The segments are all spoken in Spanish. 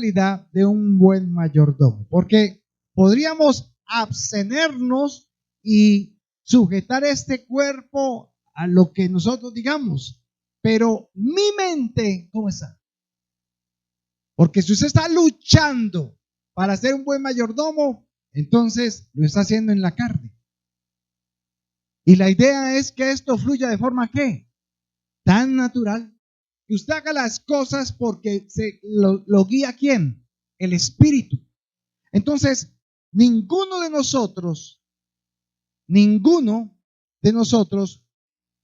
calidad de un buen mayordomo, porque podríamos abstenernos y sujetar este cuerpo a lo que nosotros digamos, pero mi mente, ¿cómo está? Porque si usted está luchando para ser un buen mayordomo, entonces lo está haciendo en la carne. Y la idea es que esto fluya de forma ¿qué? Tan natural, que usted haga las cosas porque lo guía ¿quién? El Espíritu. Entonces, ninguno de nosotros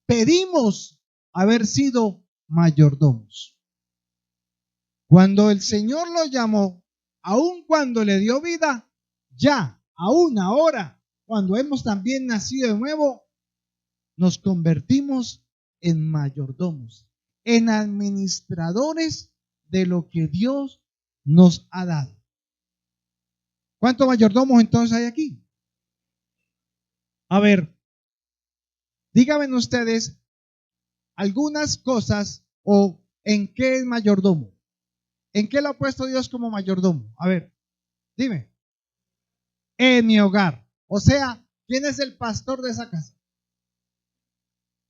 pedimos haber sido mayordomos. Cuando el Señor lo llamó, aun cuando le dio vida, ya, aún ahora, cuando hemos también nacido de nuevo, nos convertimos en mayordomos, en administradores de lo que Dios nos ha dado. ¿Cuántos mayordomos entonces hay aquí? A ver, díganme ustedes algunas cosas o en qué es mayordomo. ¿En qué lo ha puesto Dios como mayordomo? A ver, dime. En mi hogar. O sea, ¿quién es el pastor de esa casa?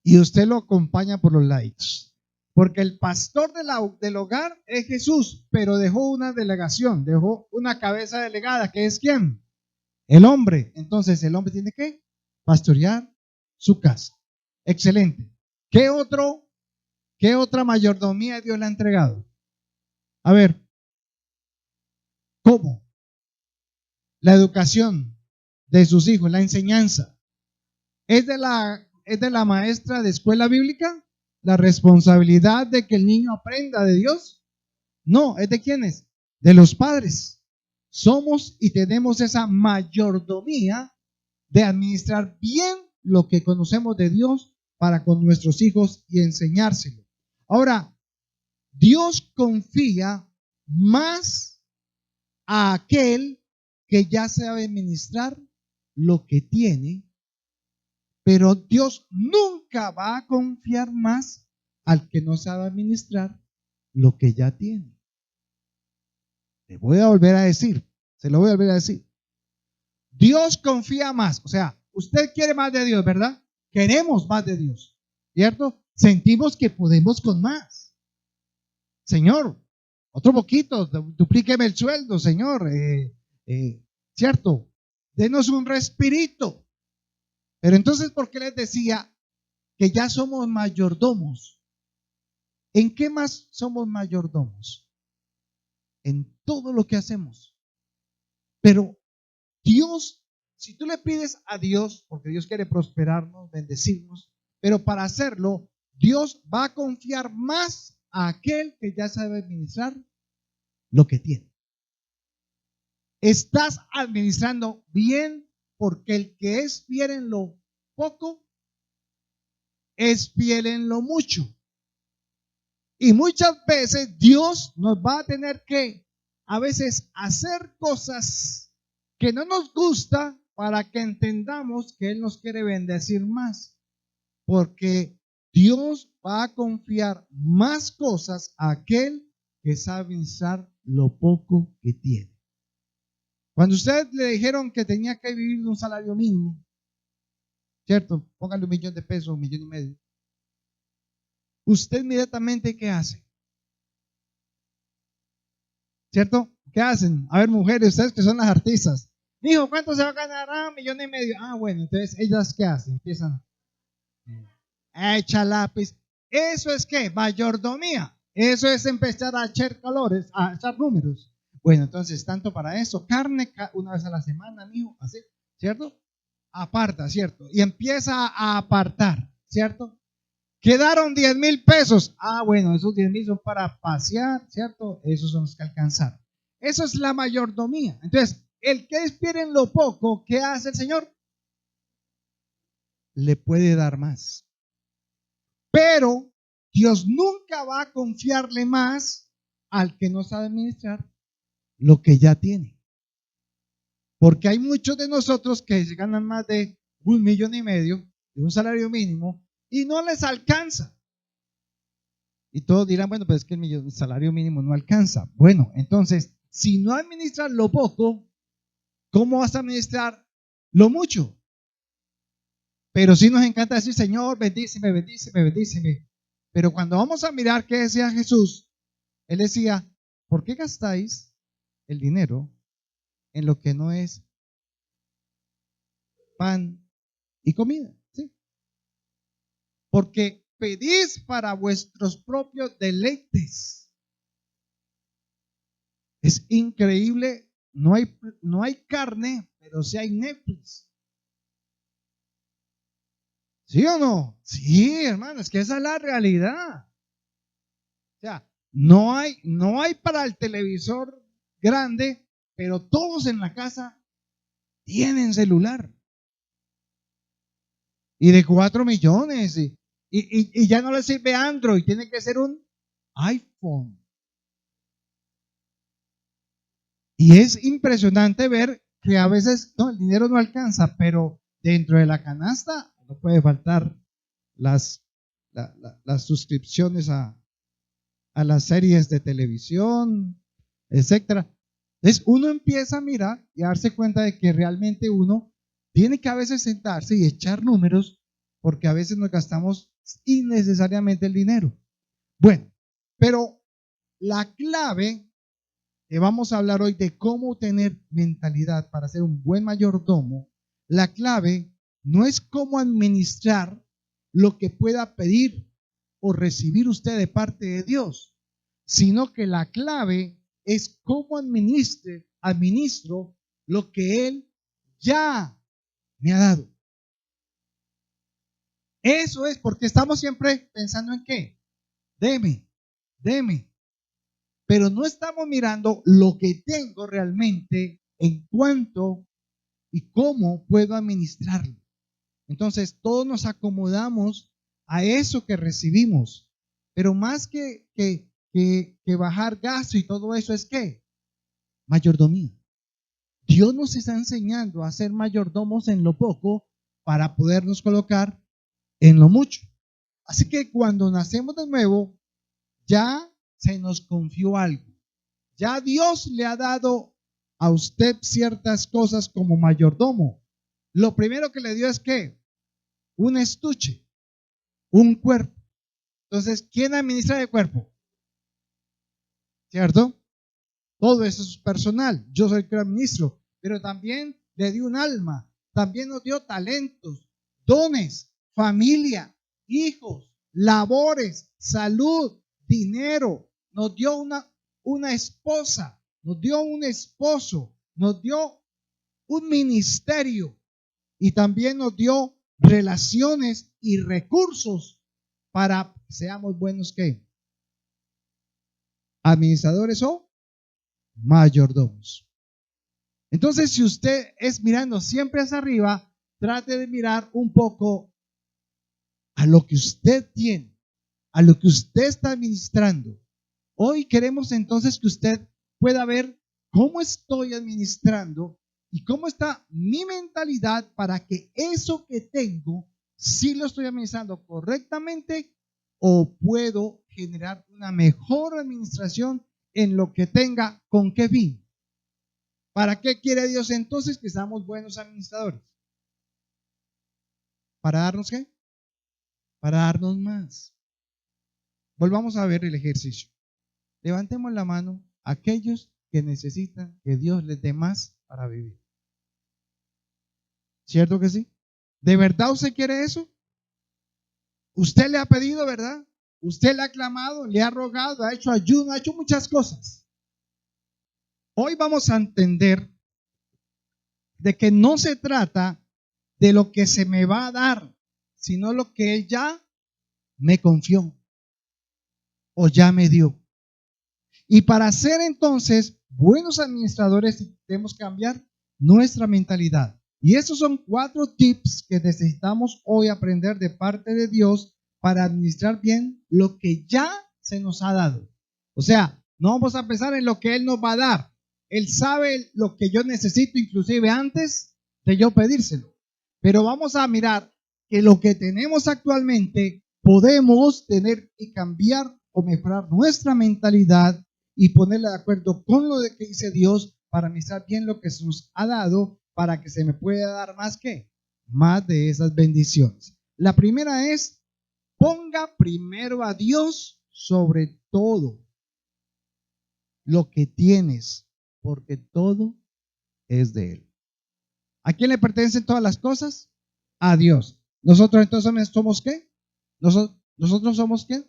Y usted lo acompaña por los likes. Porque el pastor del hogar es Jesús, pero dejó una delegación, dejó una cabeza delegada, que es ¿quién? El hombre. Entonces, el hombre tiene que pastorear su casa. Excelente. ¿Qué otra mayordomía Dios le ha entregado? A ver, ¿cómo? La educación de sus hijos, la enseñanza. ¿Es de la maestra de escuela bíblica la responsabilidad de que el niño aprenda de Dios? No, ¿es de quiénes? De los padres. Somos y tenemos esa mayordomía de administrar bien lo que conocemos de Dios para con nuestros hijos y enseñárselo. Ahora, Dios confía más a aquel que ya sabe administrar lo que tiene, pero Dios nunca va a confiar más al que no sabe administrar lo que ya tiene. Le voy a volver a decir, se lo voy a volver a decir. Dios confía más, o sea, usted quiere más de Dios, ¿verdad? Queremos más de Dios, ¿cierto? Sentimos que podemos con más. Señor, otro poquito, duplíqueme el sueldo, Señor, ¿cierto? Denos un respirito. Pero entonces, ¿por qué les decía que ya somos mayordomos? ¿En qué más somos mayordomos? En todo lo que hacemos. Pero Dios, si tú le pides a Dios, porque Dios quiere prosperarnos, bendecirnos, pero para hacerlo, Dios va a confiar más a aquel que ya sabe administrar lo que tiene. Estás administrando bien, porque el que es fiel en lo poco, es fiel en lo mucho. Y muchas veces Dios nos va a tener que a veces hacer cosas que no nos gusta para que entendamos que Él nos quiere bendecir más. Porque Dios va a confiar más cosas a aquel que sabe administrar lo poco que tiene. Cuando ustedes le dijeron que tenía que vivir de un salario mínimo, ¿cierto? Póngale $1,000,000, $1,500,000. ¿Usted inmediatamente qué hace? ¿Cierto? ¿Qué hacen? A ver, mujeres, ustedes que son las artistas. Dijo, ¿cuánto se va a ganar? $1,500,000. Bueno, entonces, ¿ellas qué hacen? Empiezan a echar lápiz. ¿Eso es qué? Mayordomía. Eso es empezar a echar colores, a echar números. Bueno, entonces, tanto para eso, carne una vez a la semana, mijo, así, ¿cierto? Aparta, ¿cierto? Y empieza a apartar, ¿cierto? Quedaron $10,000. Bueno, esos 10,000 son para pasear, ¿cierto? Esos son los que alcanzaron. Eso es la mayordomía. Entonces, el que espera en lo poco, ¿qué hace el Señor? Le puede dar más. Pero Dios nunca va a confiarle más al que no sabe administrar lo que ya tiene. Porque hay muchos de nosotros que ganan más de $1,500,000, de un salario mínimo, y no les alcanza. Y todos dirán, bueno, pero es que el salario mínimo no alcanza. Bueno, entonces, si no administras lo poco, ¿cómo vas a administrar lo mucho? Pero sí nos encanta decir, Señor, bendíceme, bendíceme, bendíceme. Pero cuando vamos a mirar qué decía Jesús, Él decía, ¿por qué gastáis el dinero en lo que no es pan y comida? ¿Sí? Porque pedís para vuestros propios deleites. Es increíble, no hay carne, pero sí hay Netflix. ¿Sí o no? Sí, hermano, es que esa es la realidad. O sea, no hay para el televisor grande, pero todos en la casa tienen celular. Y de 4 millones. Y ya no le sirve Android, tiene que ser un iPhone. Y es impresionante ver que a veces el dinero no alcanza, pero dentro de la canasta no puede faltar las suscripciones a las series de televisión, etcétera. Entonces uno empieza a mirar y a darse cuenta de que realmente uno tiene que a veces sentarse y echar números porque a veces nos gastamos innecesariamente el dinero. Bueno, pero la clave que vamos a hablar hoy de cómo tener mentalidad para ser un buen mayordomo, la clave no es cómo administrar lo que pueda pedir o recibir usted de parte de Dios, sino que la clave es cómo administro lo que Él ya me ha dado. Eso es porque estamos siempre pensando en qué. Deme. Pero no estamos mirando lo que tengo realmente en cuanto y cómo puedo administrarlo. Entonces, todos nos acomodamos a eso que recibimos. Pero más que bajar gasto y todo eso es ¿qué? Mayordomía. Dios nos está enseñando a ser mayordomos en lo poco para podernos colocar en lo mucho. Así que cuando nacemos de nuevo, ya se nos confió algo. Ya Dios le ha dado a usted ciertas cosas como mayordomo. Lo primero que le dio es ¿qué? Un estuche, un cuerpo. Entonces, ¿quién administra el cuerpo? ¿Cierto? Todo eso es personal. Yo soy el que administro. Pero también le dio un alma. También nos dio talentos, dones, familia, hijos, labores, salud, dinero. Nos dio una esposa, nos dio un esposo, nos dio un ministerio y también nos dio relaciones y recursos para que seamos buenos ¿qué? Administradores o mayordomos. Entonces, si usted es mirando siempre hacia arriba, trate de mirar un poco a lo que usted tiene, a lo que usted está administrando. Hoy queremos entonces que usted pueda ver cómo estoy administrando y cómo está mi mentalidad para que eso que tengo, si lo estoy administrando correctamente o puedo generar una mejor administración en lo que tenga. ¿Con qué fin? ¿Para qué quiere Dios entonces que seamos buenos administradores? ¿Para darnos qué? Para darnos más. Volvamos a ver el ejercicio. Levantemos la mano aquellos que necesitan que Dios les dé más para vivir. ¿Cierto que sí? ¿De verdad usted quiere eso? Usted le ha pedido, ¿verdad? Usted le ha clamado, le ha rogado, ha hecho ayuno, ha hecho muchas cosas. Hoy vamos a entender de que no se trata de lo que se me va a dar, sino lo que Él ya me confió o ya me dio. Y para ser entonces buenos administradores debemos cambiar nuestra mentalidad. Y esos son 4 tips que necesitamos hoy aprender de parte de Dios para administrar bien lo que ya se nos ha dado. O sea, no vamos a pensar en lo que Él nos va a dar. Él sabe lo que yo necesito inclusive antes de yo pedírselo. Pero vamos a mirar que lo que tenemos actualmente podemos tener que cambiar o mejorar nuestra mentalidad y ponerla de acuerdo con lo que dice Dios para administrar bien lo que se nos ha dado para que se me pueda dar más que más de esas bendiciones. La primera es: ponga primero a Dios sobre todo lo que tienes, porque todo es de Él. ¿A quién le pertenecen todas las cosas? A Dios. Nosotros entonces somos ¿qué? Nosotros somos ¿qué?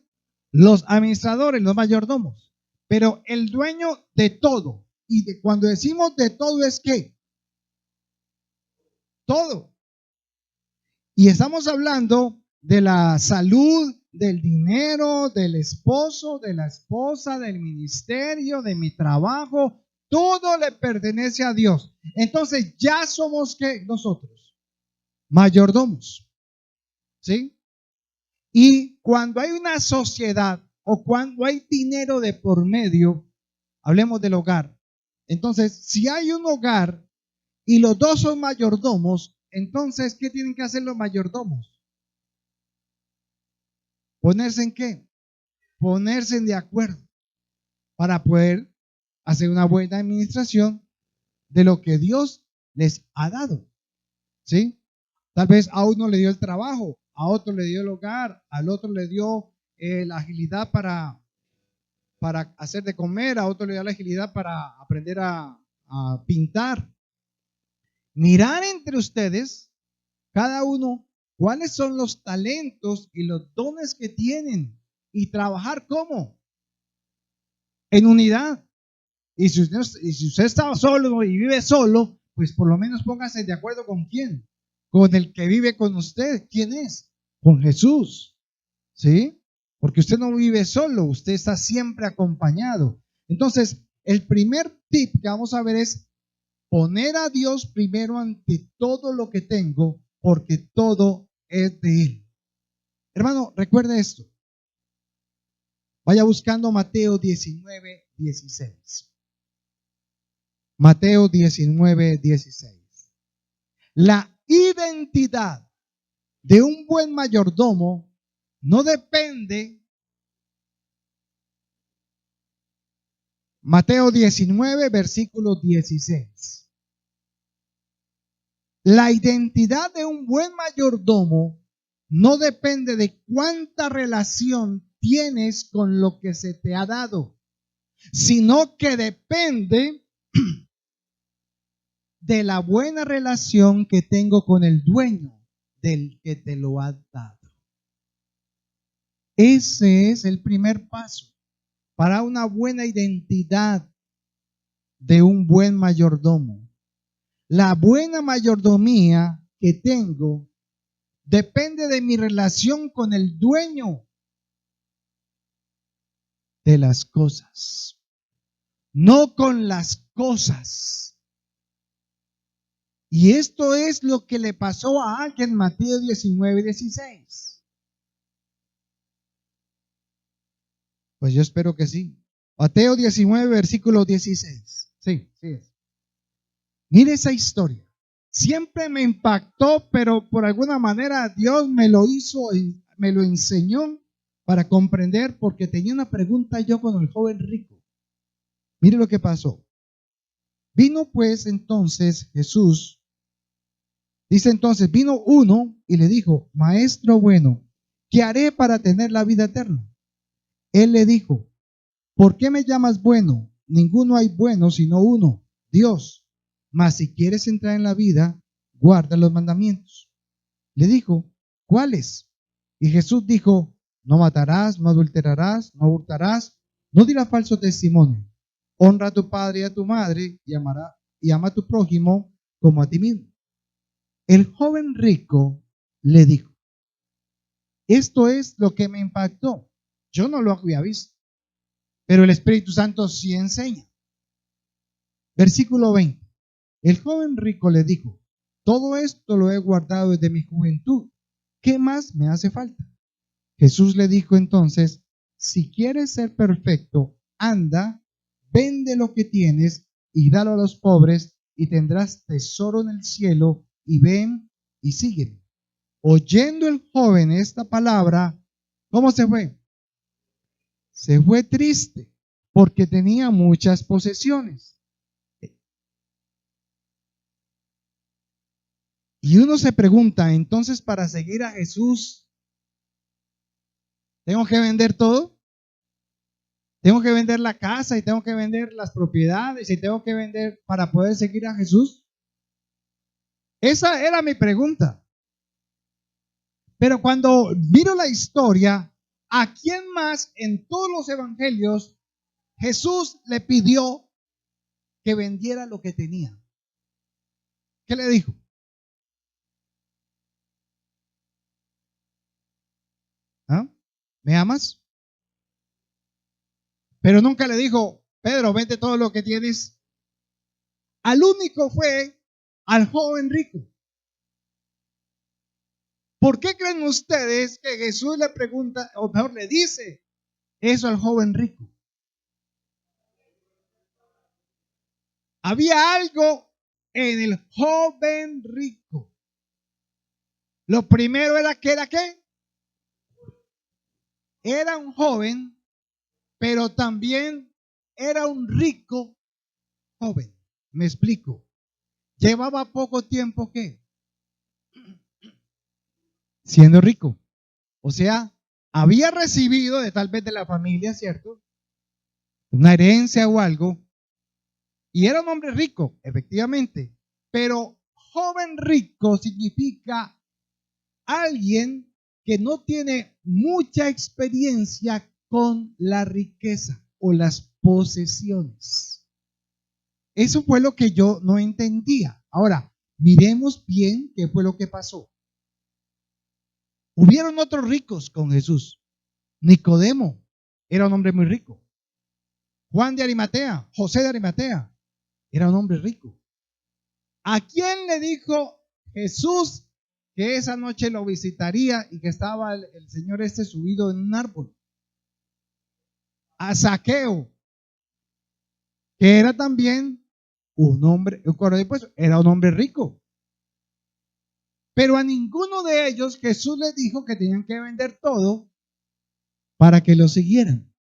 Los administradores, los mayordomos. Pero el dueño de todo, y de cuando decimos de todo es ¿qué? Todo. Y estamos hablando de la salud, del dinero, del esposo, de la esposa, del ministerio, de mi trabajo. Todo le pertenece a Dios. Entonces ya somos ¿qué? Nosotros, mayordomos. ¿Sí? Y cuando hay una sociedad o cuando hay dinero de por medio, hablemos del hogar. Entonces, si hay un hogar y los dos son mayordomos, entonces, ¿qué tienen que hacer los mayordomos? ¿Ponerse en qué? Ponerse de acuerdo para poder hacer una buena administración de lo que Dios les ha dado. ¿Sí? Tal vez a uno le dio el trabajo, a otro le dio el hogar, al otro le dio la agilidad para hacer de comer, a otro le dio la agilidad para aprender a pintar. Mirar entre ustedes, cada uno, cuáles son los talentos y los dones que tienen y trabajar ¿cómo? En unidad. Y si usted está solo y vive solo, pues por lo menos póngase de acuerdo con quién. Con el que vive con usted. ¿Quién es? Con Jesús. ¿Sí? Porque usted no vive solo, usted está siempre acompañado. Entonces, el primer tip que vamos a ver es poner a Dios primero ante todo lo que tengo, porque todo es de Él. Hermano, recuerde esto. Vaya buscando Mateo 19, 16. Mateo 19, 16. La identidad de un buen mayordomo no depende. Mateo 19, versículo 16. La identidad de un buen mayordomo no depende de cuánta relación tienes con lo que se te ha dado, sino que depende de la buena relación que tengo con el dueño del que te lo ha dado. Ese es el primer paso para una buena identidad de un buen mayordomo. La buena mayordomía que tengo depende de mi relación con el dueño de las cosas, no con las cosas. Y esto es lo que le pasó a alguien en Mateo 19, 16. Pues yo espero que sí. Mateo 19, versículo 16. Sí, sí. Mire esa historia. Siempre me impactó, pero por alguna manera Dios me lo hizo, me lo enseñó para comprender, porque tenía una pregunta yo con el joven rico. Mire lo que pasó. Vino pues entonces Jesús, dice entonces, vino uno y le dijo: Maestro bueno, ¿qué haré para tener la vida eterna? Él le dijo: ¿por qué me llamas bueno? Ninguno hay bueno sino uno, Dios. Mas si quieres entrar en la vida, guarda los mandamientos. Le dijo: ¿cuáles? Y Jesús dijo: no matarás, no adulterarás, no hurtarás, no dirás falso testimonio. Honra a tu padre y a tu madre y ama a tu prójimo como a ti mismo. El joven rico le dijo: esto es lo que me impactó. Yo no lo había visto, pero el Espíritu Santo sí enseña. Versículo 20. El joven rico le dijo: todo esto lo he guardado desde mi juventud. ¿Qué más me hace falta? Jesús le dijo entonces: si quieres ser perfecto, anda, vende lo que tienes y dalo a los pobres y tendrás tesoro en el cielo, y ven y sígueme. Oyendo el joven esta palabra, ¿cómo se fue? Se fue triste, porque tenía muchas posesiones. Y uno se pregunta, entonces, para seguir a Jesús, ¿tengo que vender todo? ¿Tengo que vender la casa y tengo que vender las propiedades y tengo que vender para poder seguir a Jesús? Esa era mi pregunta. Pero cuando miro la historia, ¿a quién más en todos los evangelios Jesús le pidió que vendiera lo que tenía? ¿Qué le dijo? ¿Ah? ¿Me amas? Pero nunca le dijo, Pedro, vende todo lo que tienes. Al único fue al joven rico. ¿Por qué creen ustedes que Jesús le pregunta, o mejor le dice eso al joven rico? Había algo en el joven rico. Lo primero era que era ¿qué? Era un joven, pero también era un rico joven. Me explico. Llevaba poco tiempo ¿qué? Siendo rico. O sea, había recibido de tal vez de la familia, ¿cierto? Una herencia o algo. Y era un hombre rico, efectivamente. Pero joven rico significa alguien que no tiene mucha experiencia con la riqueza o las posesiones. Eso fue lo que yo no entendía. Ahora, miremos bien qué fue lo que pasó. Hubieron otros ricos con Jesús. Nicodemo era un hombre muy rico. Juan de Arimatea, José de Arimatea, era un hombre rico. ¿A quién le dijo Jesús que esa noche lo visitaría y que estaba el señor subido en un árbol? A Zaqueo, que era también un hombre, pues, era un hombre rico. Pero a ninguno de ellos Jesús les dijo que tenían que vender todo para que lo siguieran.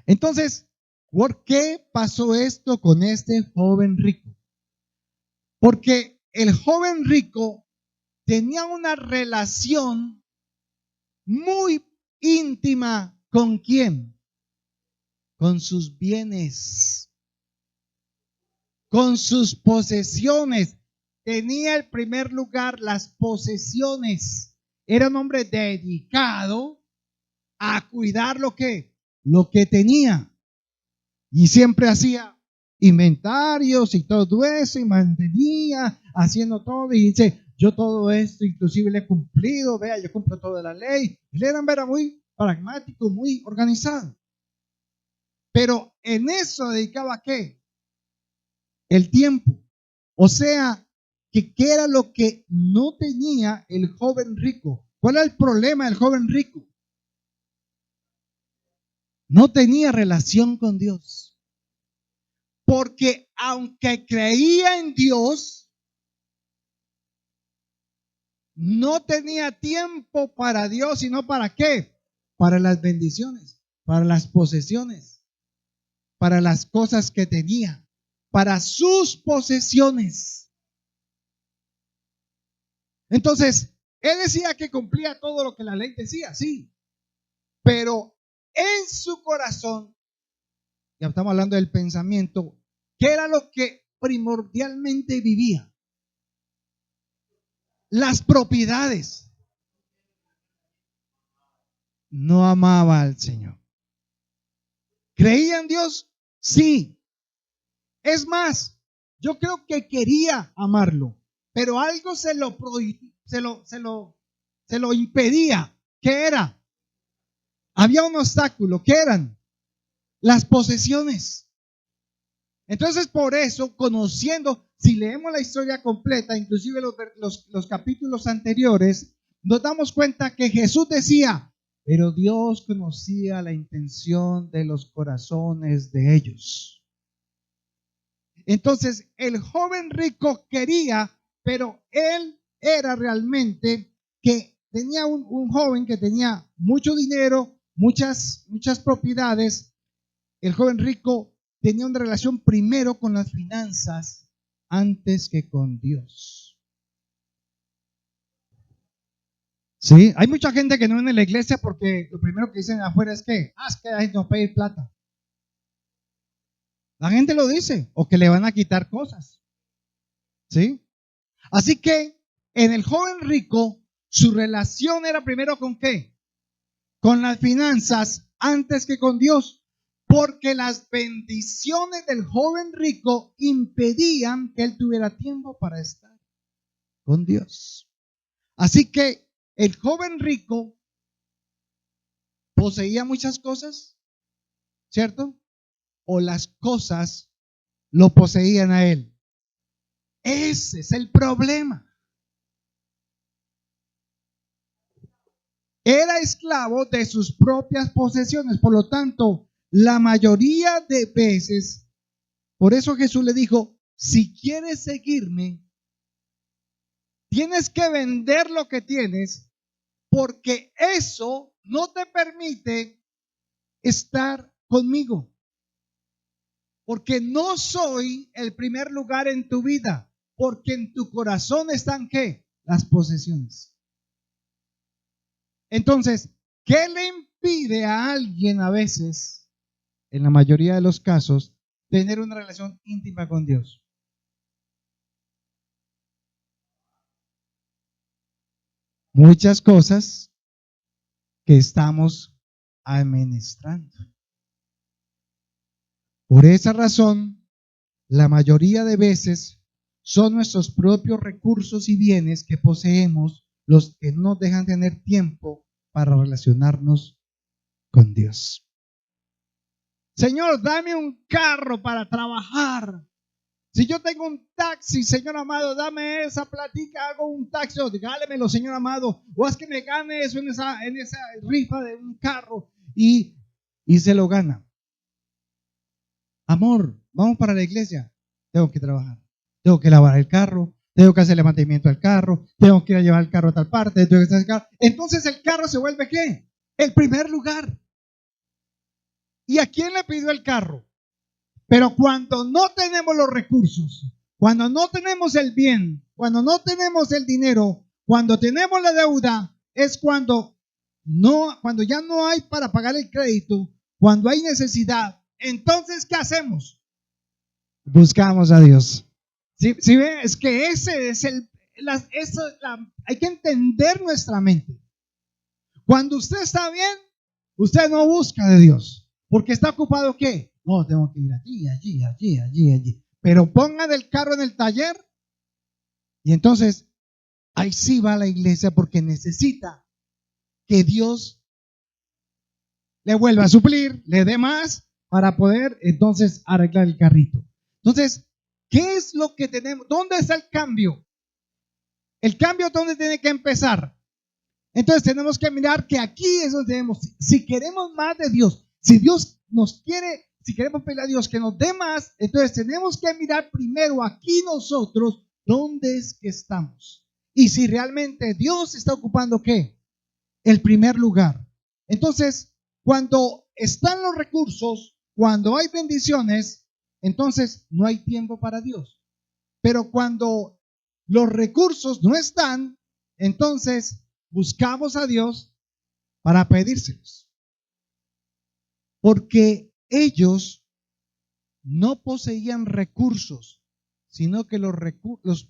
Entonces, ¿por qué pasó esto con este joven rico? Porque el joven rico tenía una relación muy íntima ¿con quién? Con sus bienes, con sus posesiones. Tenía el primer lugar las posesiones. Era un hombre dedicado a cuidar lo que tenía. Y siempre hacía inventarios y todo eso y mantenía haciendo todo y dice, yo todo esto inclusive le he cumplido, vea, yo cumplo toda la ley. Él era muy pragmático, muy organizado. Pero en eso dedicaba ¿qué? El tiempo. O sea, ¿qué era lo que no tenía el joven rico? ¿Cuál era el problema del joven rico? No tenía relación con Dios. Porque aunque creía en Dios, no tenía tiempo para Dios, sino ¿para qué? Para las bendiciones, para las posesiones, para las cosas que tenía, para sus posesiones. Entonces, él decía que cumplía todo lo que la ley decía, sí, pero en su corazón, ya estamos hablando del pensamiento, ¿qué era lo que primordialmente vivía? Las propiedades. No amaba al Señor. ¿Creía en Dios? Sí. Es más, yo creo que quería amarlo, pero algo se lo impedía. ¿Qué era? Había un obstáculo. ¿Qué eran? Las posesiones. Entonces, por eso, conociendo, si leemos la historia completa, inclusive los capítulos anteriores, nos damos cuenta que Jesús decía, pero Dios conocía la intención de los corazones de ellos. Entonces, el joven rico quería, pero él era realmente que tenía un joven que tenía mucho dinero, muchas propiedades, el joven rico tenía una relación primero con las finanzas antes que con Dios. Sí, hay mucha gente que no viene a la iglesia porque lo primero que dicen afuera es que, es que hay no pedir plata. La gente lo dice, o que le van a quitar cosas. ¿Sí? Así que en el joven rico, su relación era primero con ¿qué? Con las finanzas antes que con Dios. Porque las bendiciones del joven rico impedían que él tuviera tiempo para estar con Dios. Así que el joven rico poseía muchas cosas, ¿cierto? O las cosas lo poseían a él. Ese es el problema. Era esclavo de sus propias posesiones. Por lo tanto, la mayoría de veces, por eso Jesús le dijo, si quieres seguirme, tienes que vender lo que tienes, porque eso no te permite estar conmigo. Porque no soy el primer lugar en tu vida, porque en tu corazón están ¿qué? Las posesiones. Entonces, ¿qué le impide a alguien a veces, en la mayoría de los casos, tener una relación íntima con Dios? Muchas cosas que estamos administrando. Por esa razón, la mayoría de veces son nuestros propios recursos y bienes que poseemos los que no dejan tener tiempo para relacionarnos con Dios. Señor, dame un carro para trabajar. Si yo tengo un taxi, Señor amado, dame esa platica, hago un taxi, o regálemelo, Señor amado, o haz que me gane eso en esa rifa de un carro y se lo gana. Amor, vamos para la iglesia. Tengo que trabajar, tengo que lavar el carro, tengo que hacer el mantenimiento del carro, tengo que ir a llevar el carro a tal parte, tengo que hacer el carro. Entonces el carro se vuelve ¿qué? El primer lugar. ¿Y a quién le pidió el carro? Pero cuando no tenemos los recursos, cuando no tenemos el bien, cuando no tenemos el dinero, cuando tenemos la deuda, es cuando ya no hay para pagar el crédito, cuando hay necesidad. Entonces, ¿qué hacemos? Buscamos a Dios. ¿Sí ve? Es que ese es hay que entender nuestra mente. Cuando usted está bien, usted no busca de Dios, porque está ocupado ¿qué? No, tengo que ir allí. Pero pongan el carro en el taller y entonces ahí sí va a la iglesia porque necesita que Dios le vuelva a suplir, le dé más para poder entonces arreglar el carrito. Entonces, ¿qué es lo que tenemos? ¿Dónde está el cambio? El cambio, ¿dónde tiene que empezar? Entonces tenemos que mirar que aquí es donde tenemos, si queremos más de Dios, si Dios nos quiere, si queremos pedirle a Dios que nos dé más, entonces tenemos que mirar primero aquí nosotros dónde es que estamos. Y si realmente Dios está ocupando ¿qué? El primer lugar. Entonces, cuando están los recursos, cuando hay bendiciones, entonces no hay tiempo para Dios. Pero cuando los recursos no están, entonces buscamos a Dios para pedírselos. Porque ellos no poseían recursos, sino que los recursos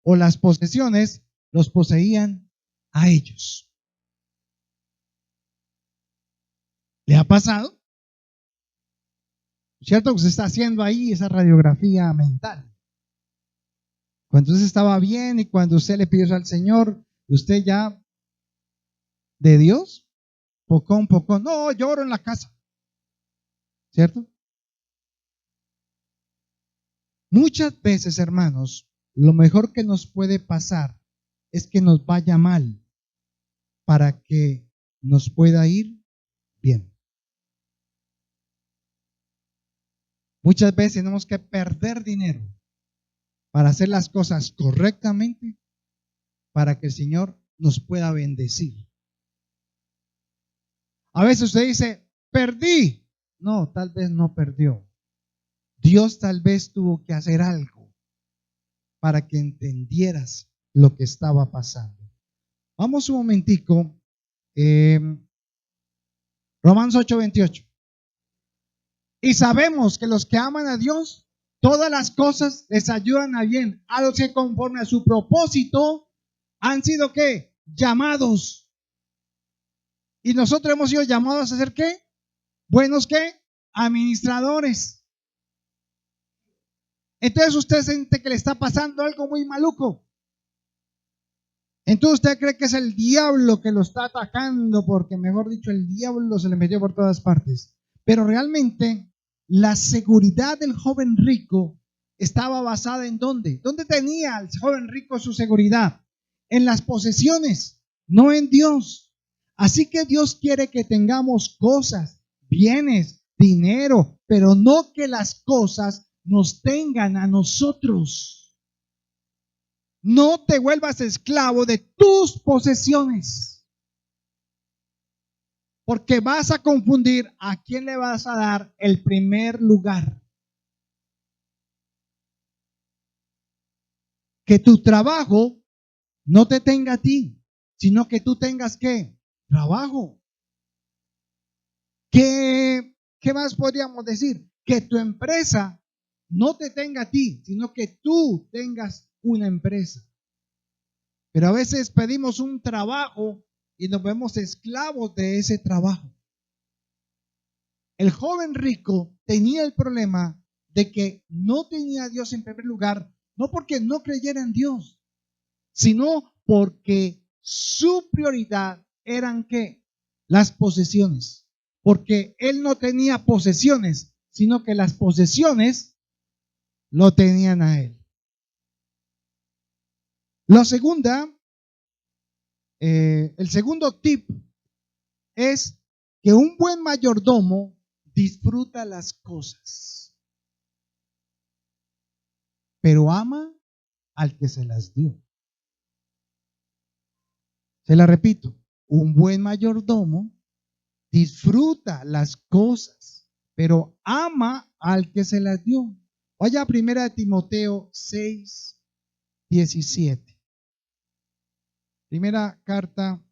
o las posesiones los poseían a ellos. ¿Le ha pasado? ¿Cierto? Usted está haciendo ahí esa radiografía mental. Cuando usted estaba bien y cuando usted le pidió al Señor, usted ya de Dios, poco, no, lloro en la casa. ¿Cierto? Muchas veces, hermanos, lo mejor que nos puede pasar es que nos vaya mal para que nos pueda ir bien. Muchas veces tenemos que perder dinero para hacer las cosas correctamente para que el Señor nos pueda bendecir. A veces usted dice, perdí. No, tal vez no perdió. Dios tal vez tuvo que hacer algo para que entendieras lo que estaba pasando. Vamos un momentico. Romanos 8:28. Y sabemos que los que aman a Dios, todas las cosas les ayudan a bien. A los que conforme a su propósito han sido ¿qué? Llamados. Y nosotros hemos sido llamados a ser ¿qué? Buenos ¿qué? Administradores. Entonces usted siente que le está pasando algo muy maluco. Entonces usted cree que es el diablo que lo está atacando, porque mejor dicho, el diablo se le metió por todas partes. Pero realmente la seguridad del joven rico estaba basada en ¿dónde? ¿Dónde tenía el joven rico su seguridad? En las posesiones, no en Dios. Así que Dios quiere que tengamos cosas, bienes, dinero, pero no que las cosas nos tengan a nosotros. No te vuelvas esclavo de tus posesiones, porque vas a confundir a quién le vas a dar el primer lugar. Que tu trabajo no te tenga a ti, sino que tú tengas ¿qué? Trabajo. ¿Qué más podríamos decir? Que tu empresa no te tenga a ti, sino que tú tengas una empresa. Pero a veces pedimos un trabajo y nos vemos esclavos de ese trabajo. El joven rico tenía el problema de que no tenía a Dios en primer lugar, no porque no creyera en Dios, sino porque su prioridad eran ¿qué? Las posesiones. Porque él no tenía posesiones, sino que las posesiones lo tenían a él. La segunda, el segundo tip es que un buen mayordomo disfruta las cosas, pero ama al que se las dio. Se la repito, un buen mayordomo disfruta las cosas, pero ama al que se las dio. Vaya a 1 Timoteo 6:17. Primera carta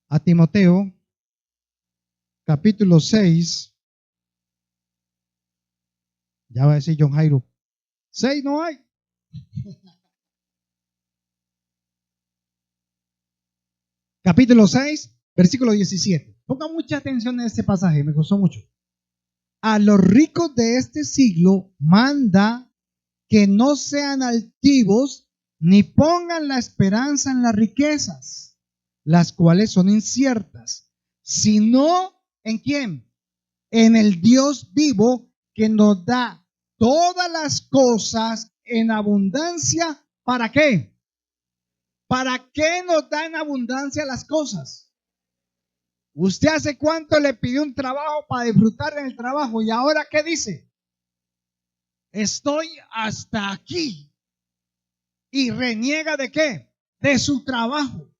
a Timoteo, capítulo 6. Ya va a decir John Jairo, 6 no hay. Capítulo 6, versículo 17. Ponga mucha atención en este pasaje, me gustó mucho. A los ricos de este siglo manda que no sean altivos ni pongan la esperanza en las riquezas, las cuales son inciertas, sino ¿en quién? En el Dios vivo que nos da todas las cosas en abundancia. ¿Para qué? ¿Para qué nos da en abundancia las cosas? ¿Usted hace cuánto le pidió un trabajo para disfrutar en el trabajo y ahora qué dice? Estoy hasta aquí. ¿Y reniega de qué? De su trabajo.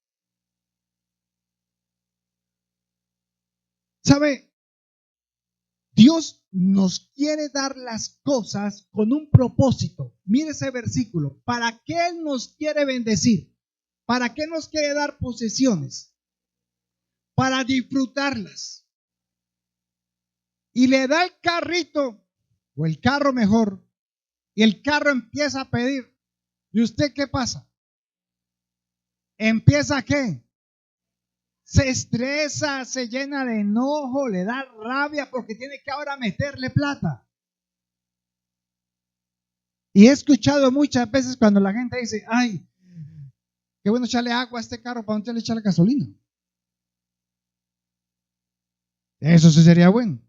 ¿Sabe? Dios nos quiere dar las cosas con un propósito. Mire ese versículo. ¿Para qué Él nos quiere bendecir? ¿Para qué nos quiere dar posesiones? Para disfrutarlas. Y le da el carrito, o el carro mejor, y el carro empieza a pedir. ¿Y usted qué pasa? ¿Empieza a qué? Se estresa, se llena de enojo, le da rabia porque tiene que ahora meterle plata. Y he escuchado muchas veces cuando la gente dice, ay, qué bueno echarle agua a este carro, ¿para dónde le echarle gasolina? Eso sí sería bueno.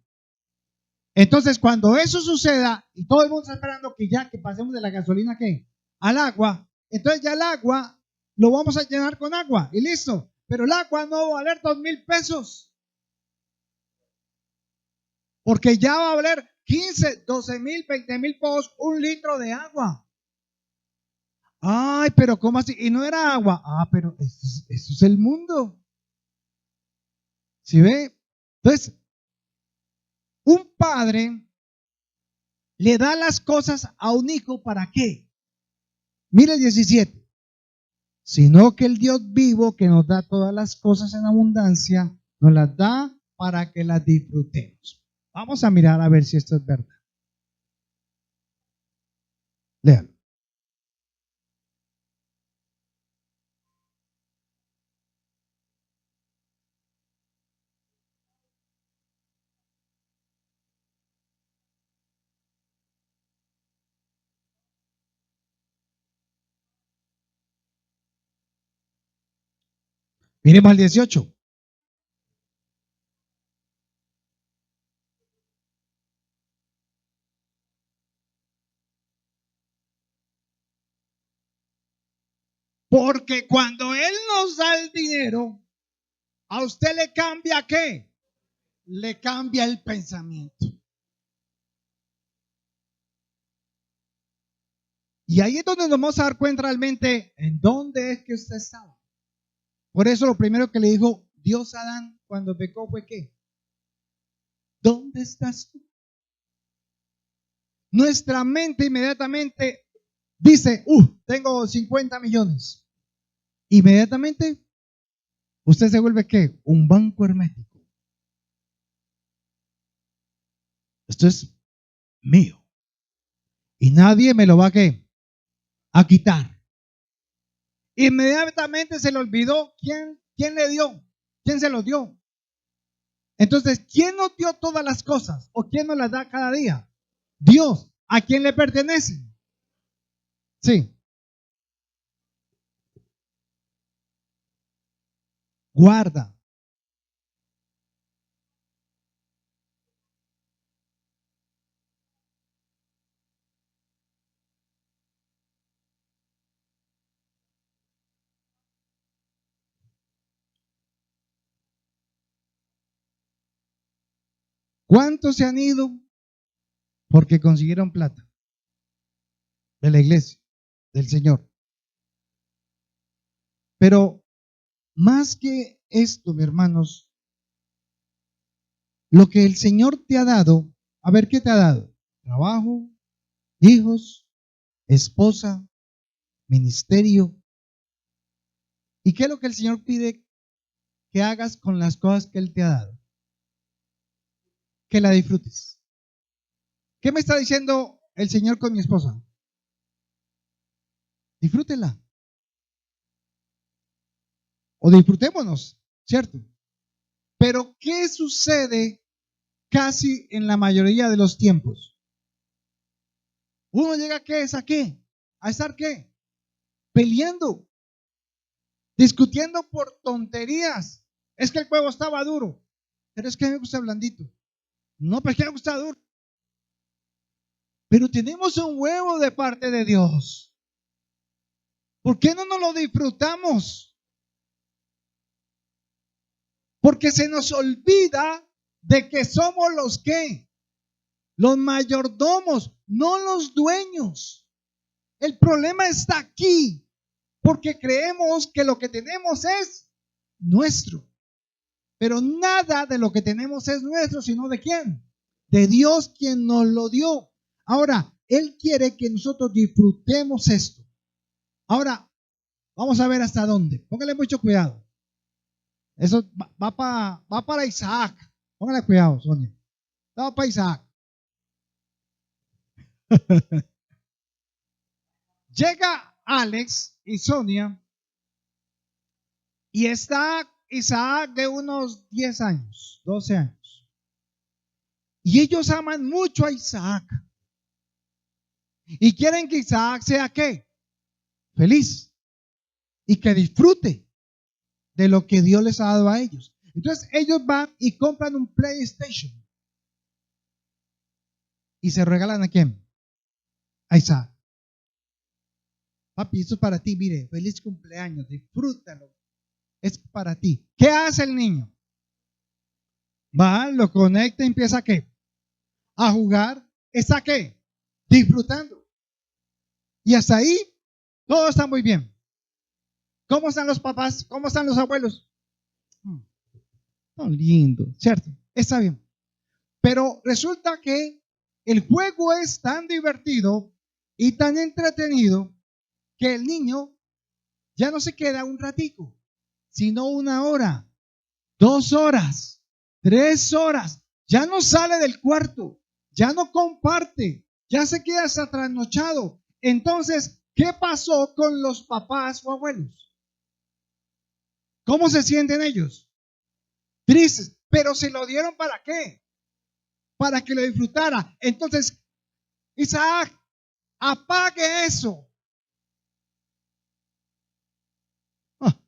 Entonces, cuando eso suceda y todo el mundo está esperando que ya que pasemos de la gasolina ¿qué? Al agua, entonces ya el agua lo vamos a llenar con agua y listo. Pero el agua no va a valer 2,000 pesos. Porque ya va a valer 15, 12,000, 20,000 pesos un litro de agua. Ay, pero ¿cómo así? Y no era agua. Ah, pero eso es el mundo. ¿Sí ve? Entonces, un padre le da las cosas a un hijo, ¿para qué? Mire el 17. Sino que el Dios vivo que nos da todas las cosas en abundancia, nos las da para que las disfrutemos. Vamos a mirar a ver si esto es verdad. Léalo. Miremos al 18. Porque cuando Él nos da el dinero, ¿a usted le cambia qué? Le cambia el pensamiento. Y ahí es donde nos vamos a dar cuenta realmente en dónde es que usted estaba. Por eso lo primero que le dijo Dios a Adán cuando pecó fue ¿qué? ¿Dónde estás tú? Nuestra mente inmediatamente dice, tengo 50 millones. Inmediatamente usted se vuelve ¿qué? Un banco hermético. Esto es mío. Y nadie me lo va ¿qué? A quitar. Inmediatamente se le olvidó quién le dio, quién se lo dio. Entonces, ¿quién nos dio todas las cosas? ¿O quién nos las da cada día? Dios. ¿A quién le pertenece? Sí. Guarda. ¿Cuántos se han ido porque consiguieron plata de la iglesia, del Señor? Pero más que esto, mis hermanos, lo que el Señor te ha dado, a ver, ¿qué te ha dado? Trabajo, hijos, esposa, ministerio. ¿Y qué es lo que el Señor pide que hagas con las cosas que Él te ha dado? Que la disfrutes. ¿Qué me está diciendo el Señor con mi esposa? Disfrútela. O disfrutémonos, ¿cierto? Pero ¿qué sucede casi en la mayoría de los tiempos? Uno llega ¿a qué? ¿A estar qué? Peleando, discutiendo por tonterías. Es que el huevo estaba duro, pero es que me gusta blandito. No, pero es que me gusta duro. Pero tenemos un huevo de parte de Dios. ¿Por qué no nos lo disfrutamos? Porque se nos olvida de que somos los que, los mayordomos, no los dueños. El problema está aquí, porque creemos que lo que tenemos es nuestro. Pero nada de lo que tenemos es nuestro, sino ¿de quién? De Dios quien nos lo dio. Ahora, Él quiere que nosotros disfrutemos esto. Ahora, vamos a ver hasta dónde. Póngale mucho cuidado. Eso va para Isaac. Póngale cuidado, Sonia. Va para Isaac. Llega Alex y Sonia y está Isaac de unos 10 años, 12 años. Y ellos aman mucho a Isaac. Y quieren que Isaac sea ¿qué? Feliz. Y que disfrute de lo que Dios les ha dado a ellos. Entonces ellos van y compran un PlayStation. ¿Y se regalan a quién? A Isaac. Papi, esto es para ti, mire, feliz cumpleaños, disfrútalo. Es para ti. ¿Qué hace el niño? Va, lo conecta y empieza ¿a qué? A jugar. ¿Está qué? Disfrutando. Y hasta ahí todo está muy bien. ¿Cómo están los papás? ¿Cómo están los abuelos? Tan lindo, ¿cierto? Está bien. Pero resulta que el juego es tan divertido y tan entretenido que el niño ya no se queda un ratico, sino 1 hora, 2 horas, 3 horas. Ya no sale del cuarto, ya no comparte, ya se queda hasta trasnochado. Entonces, ¿qué pasó con los papás o abuelos? ¿Cómo se sienten ellos? Tristes, pero se lo dieron ¿para qué? Para que lo disfrutara. Entonces, Isaac, apague eso. Ah.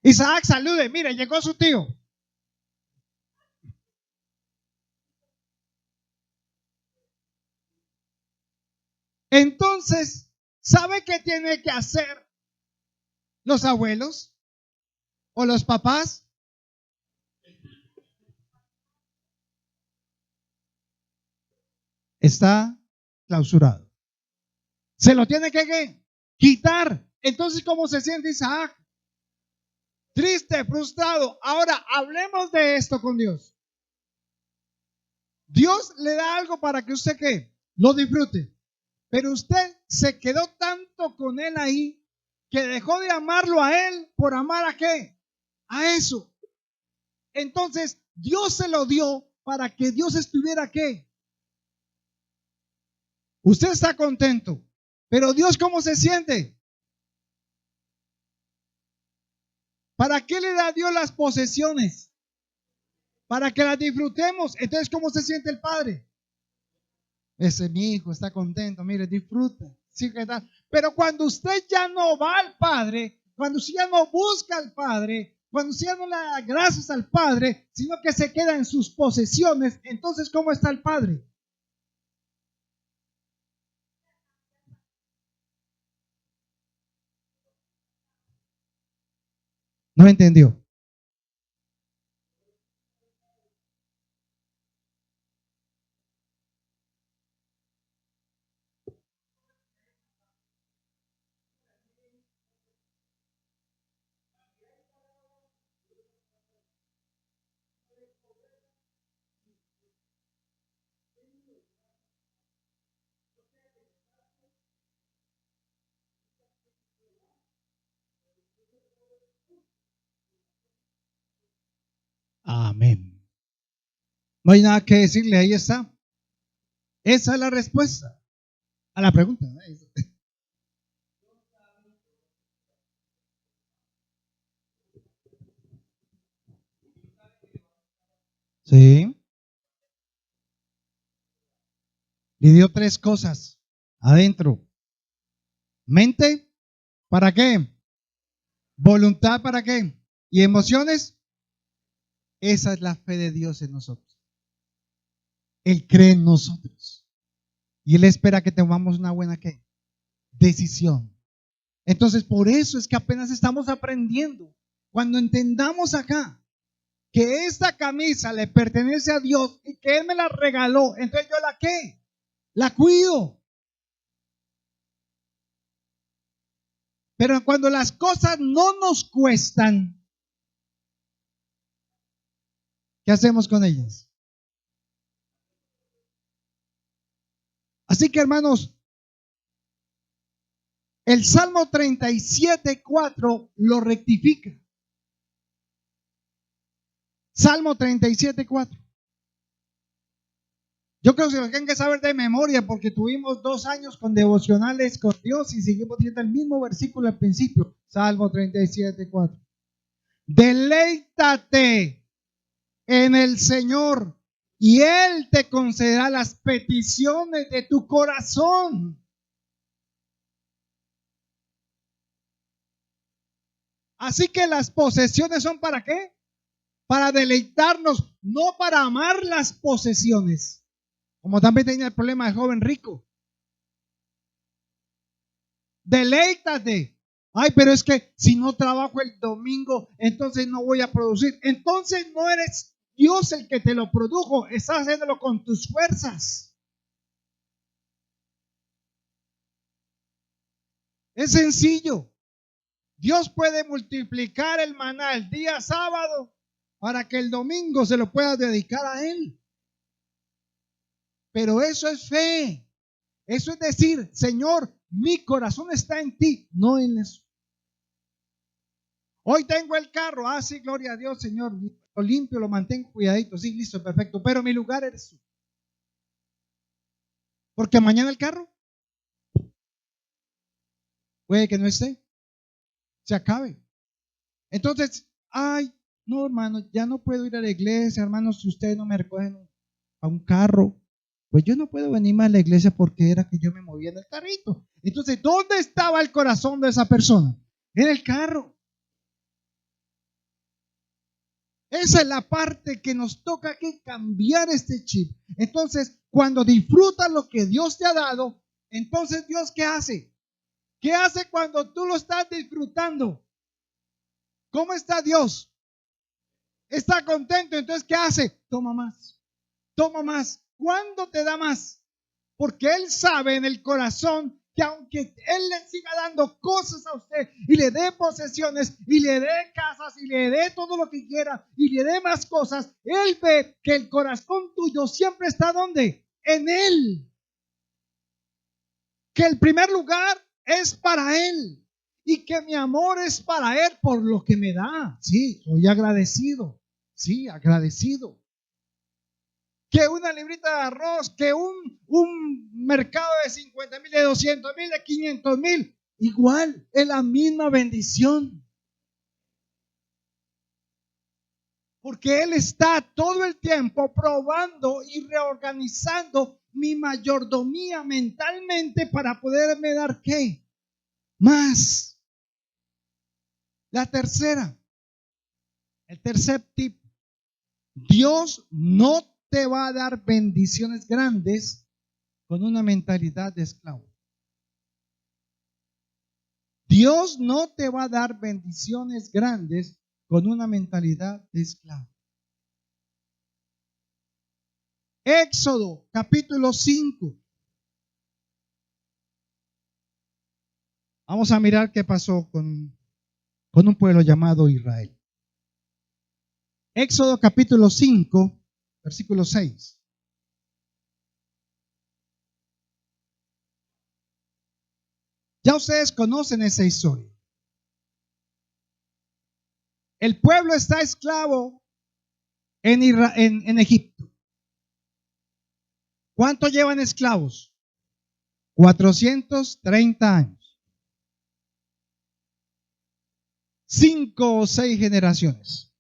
Isaac, salude, mire, llegó su tío. Entonces, ¿sabe qué tiene que hacer los abuelos o los papás? Está clausurado. Se lo tiene que ¿qué? Quitar. Entonces, ¿cómo se siente Isaac? Triste, frustrado. Ahora, hablemos de esto con Dios. Dios le da algo para que usted ¿qué? Lo disfrute. Pero usted se quedó tanto con él ahí que dejó de amarlo a él por amar a qué? A eso. Entonces, Dios se lo dio para que Dios estuviera ¿qué? Usted está contento. Pero Dios, ¿cómo se siente? ¿Para qué le da Dios las posesiones? Para que las disfrutemos. Entonces, ¿cómo se siente el Padre? Ese mi hijo está contento, mire, disfruta. Sí, ¿qué tal? Pero cuando usted ya no va al Padre, cuando usted ya no busca al Padre, cuando usted ya no le da gracias al Padre, sino que se queda en sus posesiones, entonces, ¿cómo está el Padre? No entendió. Amén. No hay nada que decirle, ahí está. Esa es la respuesta a la pregunta. Sí. Le dio 3 cosas adentro. Mente, ¿para qué? Voluntad, ¿para qué? Y emociones. Esa es la fe de Dios en nosotros. Él cree en nosotros. Y Él espera que tomamos una buena ¿qué? Decisión. Entonces, por eso es que apenas estamos aprendiendo. Cuando entendamos acá que esta camisa le pertenece a Dios y que Él me la regaló, entonces yo la ¿qué? La cuido. Pero cuando las cosas no nos cuestan, ¿qué hacemos con ellas? Así que hermanos, el Salmo 37:4 lo rectifica. Salmo 37:4. Yo creo que lo tienen que saber de memoria porque tuvimos 2 años con devocionales con Dios y seguimos viendo el mismo versículo al principio. Salmo 37:4. Deleítate en el Señor y Él te concederá las peticiones de tu corazón. Así que las posesiones son ¿para qué? Para deleitarnos, no para amar las posesiones. Como también tenía el problema del joven rico. Deleítate. Ay, pero es que si no trabajo el domingo, entonces no voy a producir. Entonces no eres Dios el que te lo produjo, estás haciéndolo con tus fuerzas. Es sencillo. Dios puede multiplicar el maná el día sábado para que el domingo se lo pueda dedicar a Él. Pero eso es fe. Eso es decir, Señor, mi corazón está en ti, no en eso. Hoy tengo el carro. Sí, gloria a Dios, Señor. Lo limpio, lo mantengo cuidadito. Sí, listo, perfecto. Pero mi lugar eres tú. Porque mañana el carro puede que no esté. Se acabe. Entonces, no, hermano, ya no puedo ir a la iglesia, hermano, si ustedes no me recogen a un carro. Pues yo no puedo venir más a la iglesia porque era que yo me movía en el carrito. Entonces, ¿dónde estaba el corazón de esa persona? En el carro. Esa es la parte que nos toca aquí, cambiar este chip. Entonces, cuando disfrutas lo que Dios te ha dado, entonces Dios, ¿qué hace? ¿Qué hace cuando tú lo estás disfrutando? ¿Cómo está Dios? Está contento. Entonces, ¿qué hace? Toma más. Toma más. ¿Cuándo te da más? Porque Él sabe en el corazón que aunque Él le siga dando cosas a usted y le dé posesiones y le dé casas y le dé todo lo que quiera y le dé más cosas, Él ve que el corazón tuyo siempre está ¿dónde? En Él. Que el primer lugar es para Él y que mi amor es para Él por lo que me da. Sí, soy agradecido. Sí, agradecido. Que una librita de arroz, que un mercado de 50,000, de 200,000, de 500,000, igual, es la misma bendición. Porque Él está todo el tiempo probando y reorganizando mi mayordomía mentalmente para poderme dar ¿qué? Más. La tercera, el tercer tip, Dios no te va a dar bendiciones grandes con una mentalidad de esclavo. Dios no te va a dar bendiciones grandes con una mentalidad de esclavo. Éxodo capítulo 5. Vamos a mirar qué pasó con un pueblo llamado Israel. Éxodo capítulo 5, versículo 6. Ya ustedes conocen esa historia. El pueblo está esclavo en Egipto. ¿Cuánto llevan esclavos? 430 años. 5 o 6 generaciones.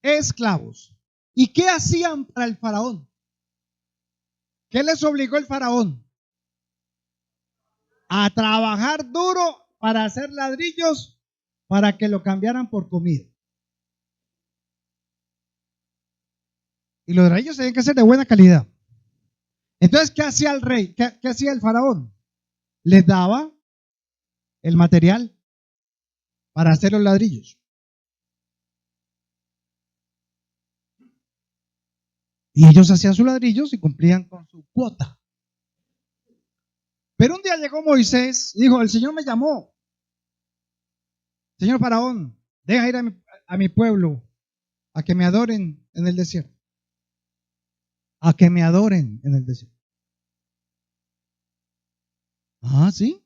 Esclavos. ¿Y qué hacían para el faraón? ¿Qué les obligó el faraón? A trabajar duro para hacer ladrillos para que lo cambiaran por comida. Y los ladrillos tenían que ser de buena calidad. Entonces, ¿qué hacía el rey? ¿Qué hacía el faraón? Les daba el material para hacer los ladrillos. Y ellos hacían sus ladrillos y cumplían con su cuota. Pero un día llegó Moisés y dijo, el Señor me llamó. Señor faraón, deja ir a mi pueblo a que me adoren en el desierto. A que me adoren en el desierto. ¿Sí?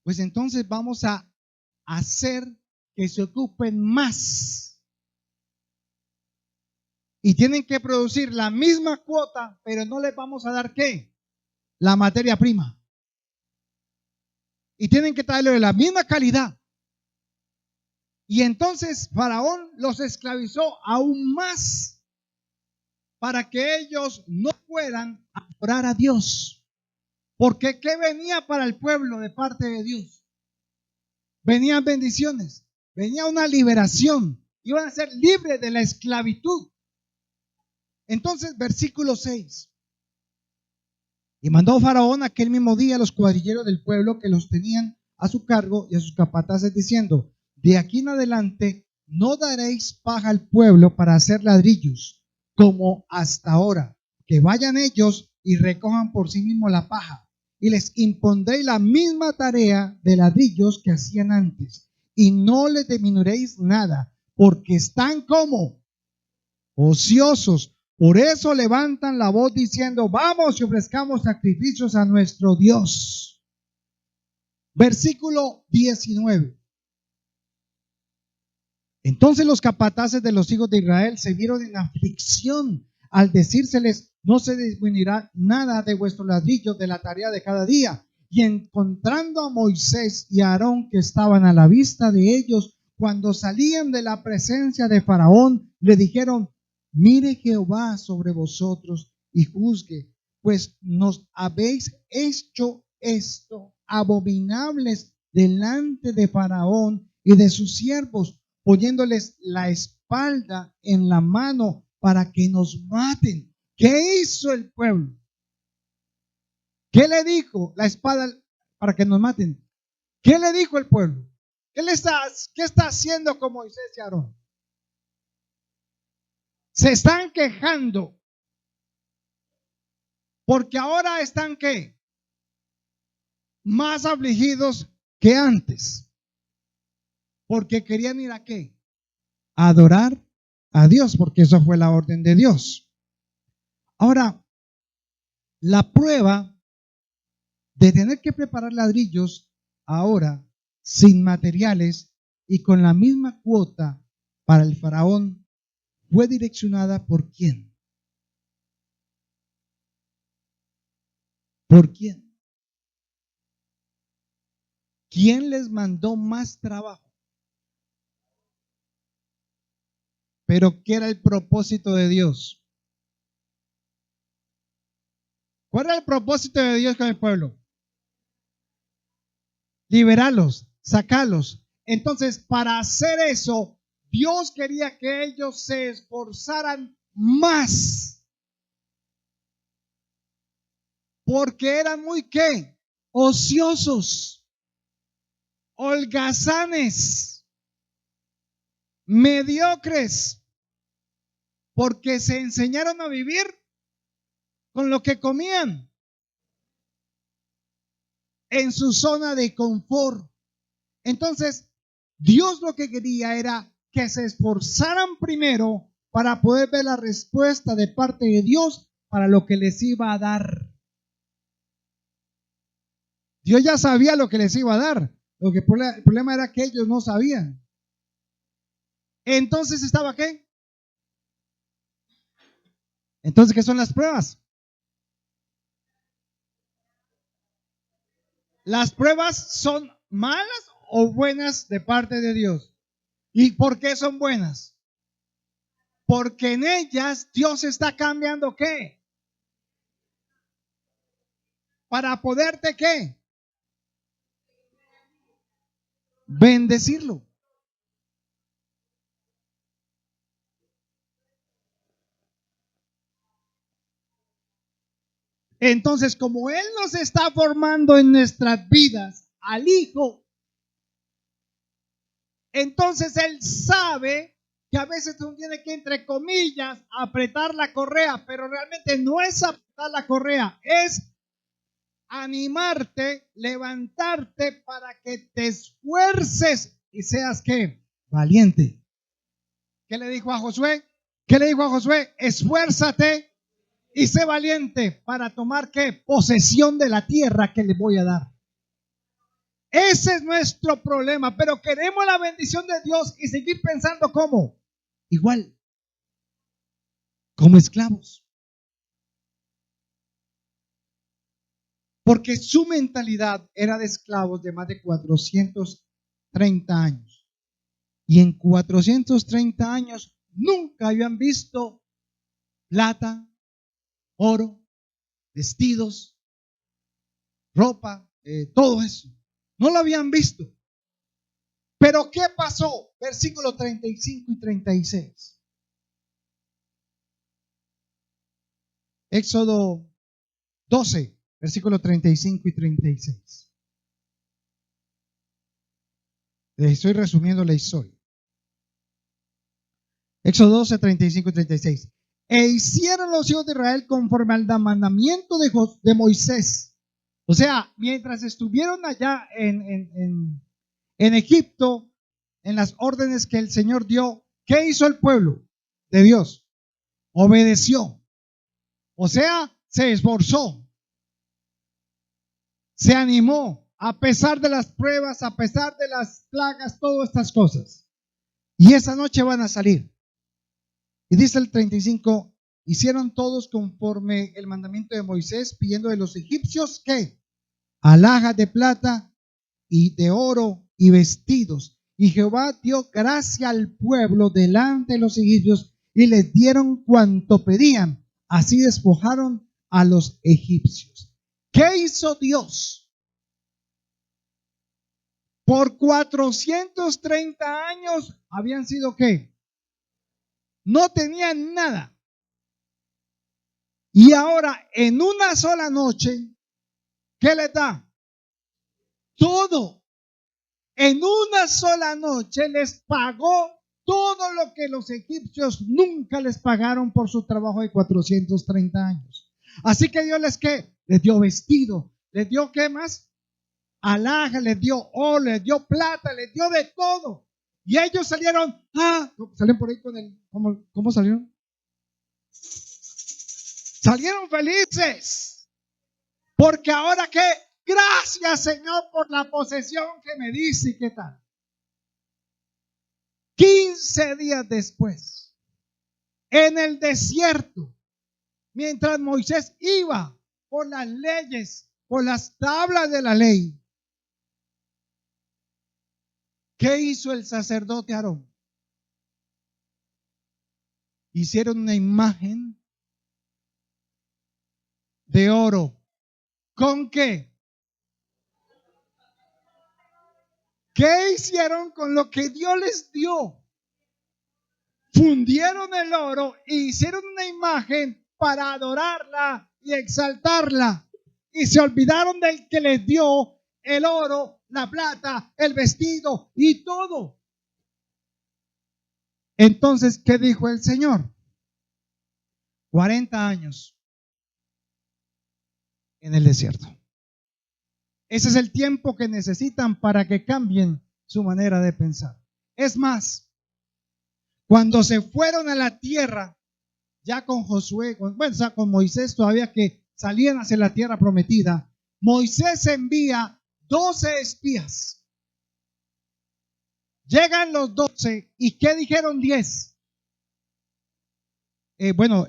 Pues entonces vamos a hacer que se ocupen más. Y tienen que producir la misma cuota, pero no les vamos a dar ¿qué? La materia prima. Y tienen que traerlo de la misma calidad. Y entonces Faraón los esclavizó aún más para que ellos no puedan adorar a Dios. Porque ¿qué venía para el pueblo de parte de Dios? Venían bendiciones, venía una liberación, iban a ser libres de la esclavitud. Entonces, versículo 6. Y mandó Faraón aquel mismo día a los cuadrilleros del pueblo que los tenían a su cargo y a sus capataces diciendo, de aquí en adelante no daréis paja al pueblo para hacer ladrillos, como hasta ahora, que vayan ellos y recojan por sí mismos la paja, y les impondréis la misma tarea de ladrillos que hacían antes, y no les disminuiréis nada, porque están como ociosos. Por eso levantan la voz diciendo, vamos y ofrezcamos sacrificios a nuestro Dios. Versículo 19. Entonces los capataces de los hijos de Israel se vieron en aflicción al decírseles, no se disminuirá nada de vuestros ladrillos de la tarea de cada día. Y encontrando a Moisés y a Aarón que estaban a la vista de ellos, cuando salían de la presencia de Faraón, le dijeron, mire Jehová sobre vosotros y juzgue, pues nos habéis hecho esto abominables delante de Faraón y de sus siervos, poniéndoles la espalda en la mano para que nos maten. ¿Qué hizo el pueblo? ¿Qué le dijo la espada para que nos maten? ¿Qué le dijo el pueblo? ¿Qué está haciendo con Moisés y Aarón? Se están quejando porque ahora están ¿qué? Más afligidos que antes. Porque querían ir a ¿qué? A adorar a Dios, porque eso fue la orden de Dios. Ahora, la prueba de tener que preparar ladrillos ahora sin materiales y con la misma cuota para el faraón fue direccionada por quién. ¿Por quién? ¿Quién les mandó más trabajo? Pero ¿qué era el propósito de Dios? ¿Cuál era el propósito de Dios con el pueblo? Liberarlos, sacarlos. Entonces, para hacer eso, Dios quería que ellos se esforzaran más. Porque eran muy ¿qué? Ociosos, holgazanes, mediocres, porque se enseñaron a vivir con lo que comían en su zona de confort. Entonces, Dios lo que quería era que se esforzaran primero para poder ver la respuesta de parte de Dios para lo que les iba a dar. Dios ya sabía lo que les iba a dar. El problema era que ellos no sabían. Entonces estaba ¿qué? Entonces, ¿qué son las pruebas? Las pruebas son malas o buenas de parte de Dios. ¿Y por qué son buenas? Porque en ellas Dios está cambiando ¿qué? Para poderte ¿qué? Bendecirlo. Entonces, como Él nos está formando en nuestras vidas al Hijo, entonces Él sabe que a veces uno tiene que, entre comillas, apretar la correa, pero realmente no es apretar la correa, es animarte, levantarte para que te esfuerces y seas ¿qué? Valiente. ¿Qué le dijo a Josué? ¿Qué le dijo a Josué? Esfuérzate y sé valiente para tomar ¿qué? Posesión de la tierra que le voy a dar. Ese es nuestro problema, pero queremos la bendición de Dios y seguir pensando como igual, como esclavos. Porque su mentalidad era de esclavos de más de 430 años. Y en 430 años nunca habían visto plata, oro, vestidos, ropa, todo eso. No lo habían visto. Pero ¿qué pasó? Versículos 35 y 36. Éxodo 12, versículos 35 y 36. Les estoy resumiendo la historia. Éxodo 12, 35 y 36. E hicieron los hijos de Israel conforme al mandamiento de Moisés, O sea, mientras estuvieron allá en Egipto, en las órdenes que el Señor dio, ¿qué hizo el pueblo de Dios? Obedeció. O sea, se esforzó, se animó, a pesar de las pruebas, a pesar de las plagas, todas estas cosas. Y esa noche van a salir. Y dice el 35, hicieron todos conforme el mandamiento de Moisés, pidiendo de los egipcios que alhajas de plata y de oro y vestidos. Y Jehová dio gracia al pueblo delante de los egipcios y les dieron cuanto pedían. Así despojaron a los egipcios. ¿Qué hizo Dios? Por 430 años habían sido ¿qué? No tenían nada. Y ahora en una sola noche, ¿qué les da? Todo. En una sola noche les pagó todo lo que los egipcios nunca les pagaron por su trabajo de 430 años. Así que Dios les dio vestido, les dio ¿qué más? Alhaja, les dio oro, les dio plata, les dio de todo. Y ellos salieron, salieron por ahí con el, ¿cómo salieron? Salieron felices. Porque ahora ¿qué? Gracias, Señor, por la posesión que me dice y qué tal. 15 días después, en el desierto, mientras Moisés iba por las leyes, por las tablas de la ley, ¿qué hizo el sacerdote Aarón? Hicieron una imagen de oro. ¿Con qué? ¿Qué hicieron con lo que Dios les dio? Fundieron el oro e hicieron una imagen para adorarla y exaltarla. Y se olvidaron del que les dio el oro, la plata, el vestido y todo. Entonces, ¿qué dijo el Señor? 40 años en el desierto. Ese es el tiempo que necesitan para que cambien su manera de pensar. Es más, cuando se fueron a la tierra, ya con Josué, con Moisés todavía que salían hacia la tierra prometida, Moisés envía 12 espías. Llegan los 12 y ¿qué dijeron 10?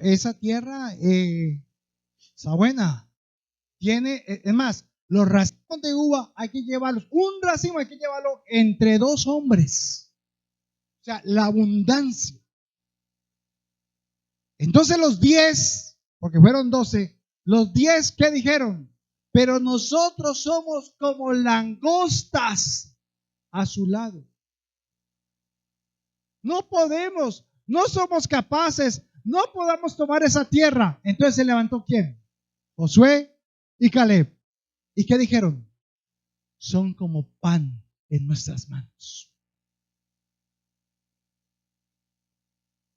Esa tierra está buena. Tiene, es más, los racimos de uva hay que llevarlos, un racimo hay que llevarlo entre 2 hombres. O sea, la abundancia. Entonces los 10, porque fueron 12, los 10, ¿qué dijeron? Pero nosotros somos como langostas a su lado. No podemos, no somos capaces, no podamos tomar esa tierra. Entonces se levantó ¿quién? Josué y Caleb. ¿Y qué dijeron? Son como pan en nuestras manos.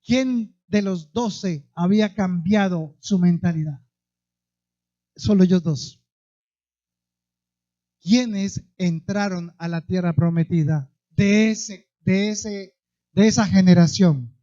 ¿Quién de los 12 había cambiado su mentalidad? Solo ellos 2. ¿Quiénes entraron a la tierra prometida de esa generación?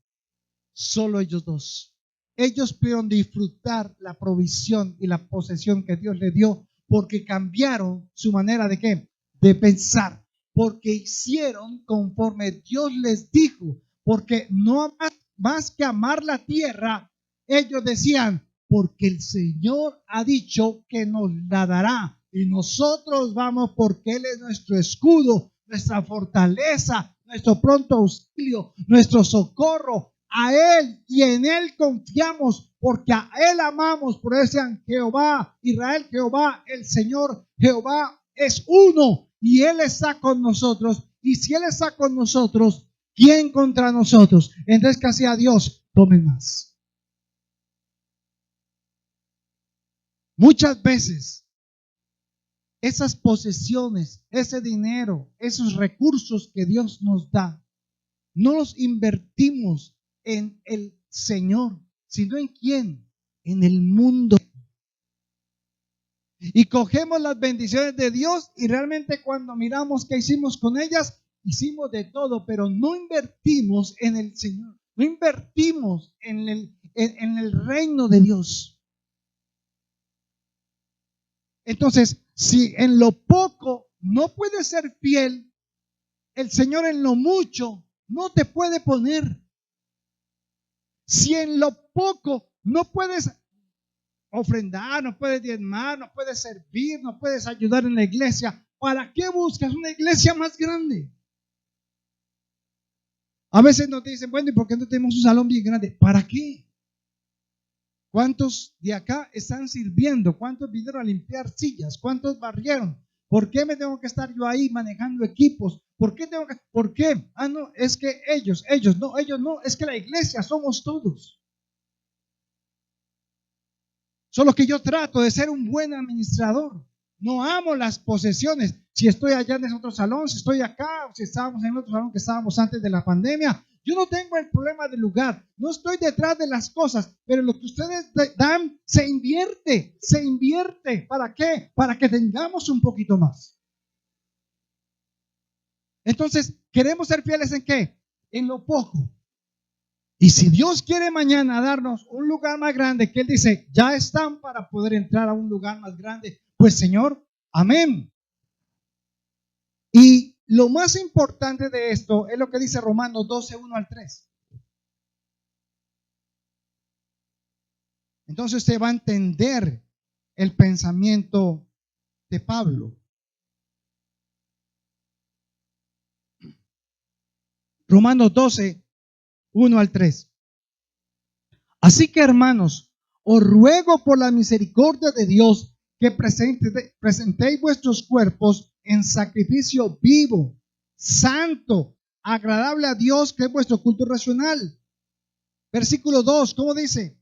Solo ellos 2. Ellos pudieron disfrutar la provisión y la posesión que Dios les dio porque cambiaron su manera de ¿qué? De pensar, porque hicieron conforme Dios les dijo, porque no más que amar la tierra, ellos decían, porque el Señor ha dicho que nos la dará y nosotros vamos porque Él es nuestro escudo, nuestra fortaleza, nuestro pronto auxilio, nuestro socorro. A Él y en Él confiamos porque a Él amamos. Por eso decían Jehová, Israel, Jehová, el Señor, Jehová es uno y Él está con nosotros. Y si Él está con nosotros, ¿quién contra nosotros? Entonces, ¿qué hacía Dios? Tomen más. Muchas veces esas posesiones, ese dinero, esos recursos que Dios nos da, no los invertimos en el Señor, sino en quién, en el mundo. Y cogemos las bendiciones de Dios y realmente cuando miramos qué hicimos con ellas, hicimos de todo, pero no invertimos en el Señor, no invertimos en el reino de Dios. Entonces, si en lo poco no puedes ser fiel, el Señor en lo mucho no te puede poner. Si en lo poco no puedes ofrendar, no puedes diezmar, no puedes servir, no puedes ayudar en la iglesia, ¿para qué buscas una iglesia más grande? A veces nos dicen, bueno, ¿y por qué no tenemos un salón bien grande? ¿Para qué? ¿Cuántos de acá están sirviendo? ¿Cuántos vinieron a limpiar sillas? ¿Cuántos barrieron? ¿Por qué me tengo que estar yo ahí manejando equipos? ¿Por qué tengo que? ¿Por qué? Ah, no, es que ellos no, es que la iglesia somos todos. Solo que yo trato de ser un buen administrador. No amo las posesiones. Si estoy allá en ese otro salón, si estoy acá, o si estábamos en el otro salón que estábamos antes de la pandemia, yo no tengo el problema del lugar. No estoy detrás de las cosas, pero lo que ustedes dan se invierte. Se invierte. ¿Para qué? Para que tengamos un poquito más. Entonces, ¿queremos ser fieles en qué? En lo poco. Y si Dios quiere mañana darnos un lugar más grande, que Él dice, ya están para poder entrar a un lugar más grande, pues Señor, amén. Y lo más importante de esto es lo que dice Romanos 12, 1 al 3. Entonces usted va a entender el pensamiento de Pablo. Romanos 12, 1 al 3. Así que hermanos, os ruego por la misericordia de Dios que presentéis vuestros cuerpos en sacrificio vivo, santo, agradable a Dios, que es vuestro culto racional. Versículo 2, ¿cómo dice?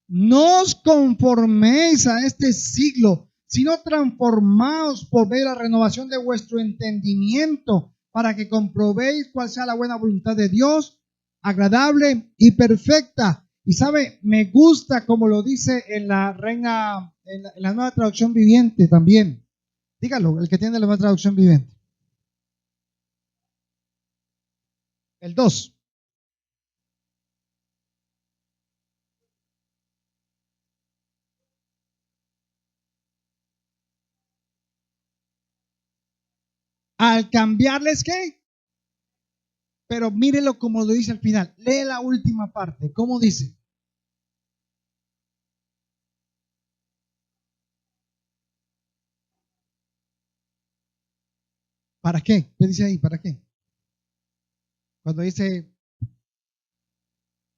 No os conforméis a este siglo, sino transformaos por ver la renovación de vuestro entendimiento, para que comprobéis cuál sea la buena voluntad de Dios, agradable y perfecta. Y sabe, me gusta como lo dice en la Reina, en la Nueva Traducción Viviente también. Dígalo, el que tiene la Nueva Traducción Viviente. El 2. Al cambiarles, ¿qué? Pero mírelo como lo dice al final. Lee la última parte. ¿Cómo dice? ¿Para qué? ¿Qué dice ahí? ¿Para qué? Cuando dice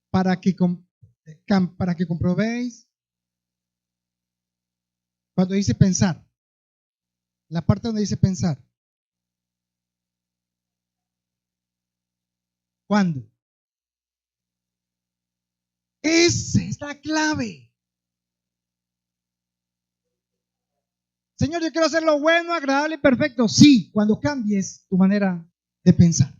para que, para que comprobéis. Cuando dice pensar. La parte donde dice pensar. ¿Cuándo? Esa es la clave. Señor, yo quiero hacer lo bueno, agradable y perfecto. Sí, cuando cambies tu manera de pensar.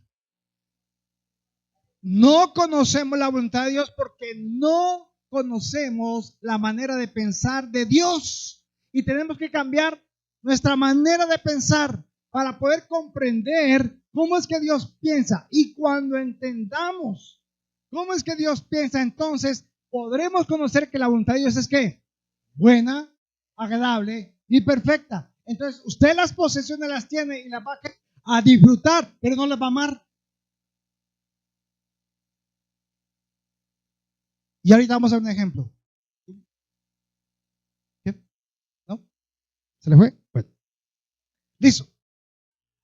No conocemos la voluntad de Dios porque no conocemos la manera de pensar de Dios. Y tenemos que cambiar nuestra manera de pensar para poder comprender cómo es que Dios piensa. Y cuando entendamos cómo es que Dios piensa, entonces podremos conocer que la voluntad de Dios es ¿qué? Buena, agradable y perfecta. Entonces usted las posesiones las tiene y las va a disfrutar, pero no las va a amar. Y ahorita vamos a ver un ejemplo. ¿Qué? ¿No? ¿Se le fue? Bueno. Listo.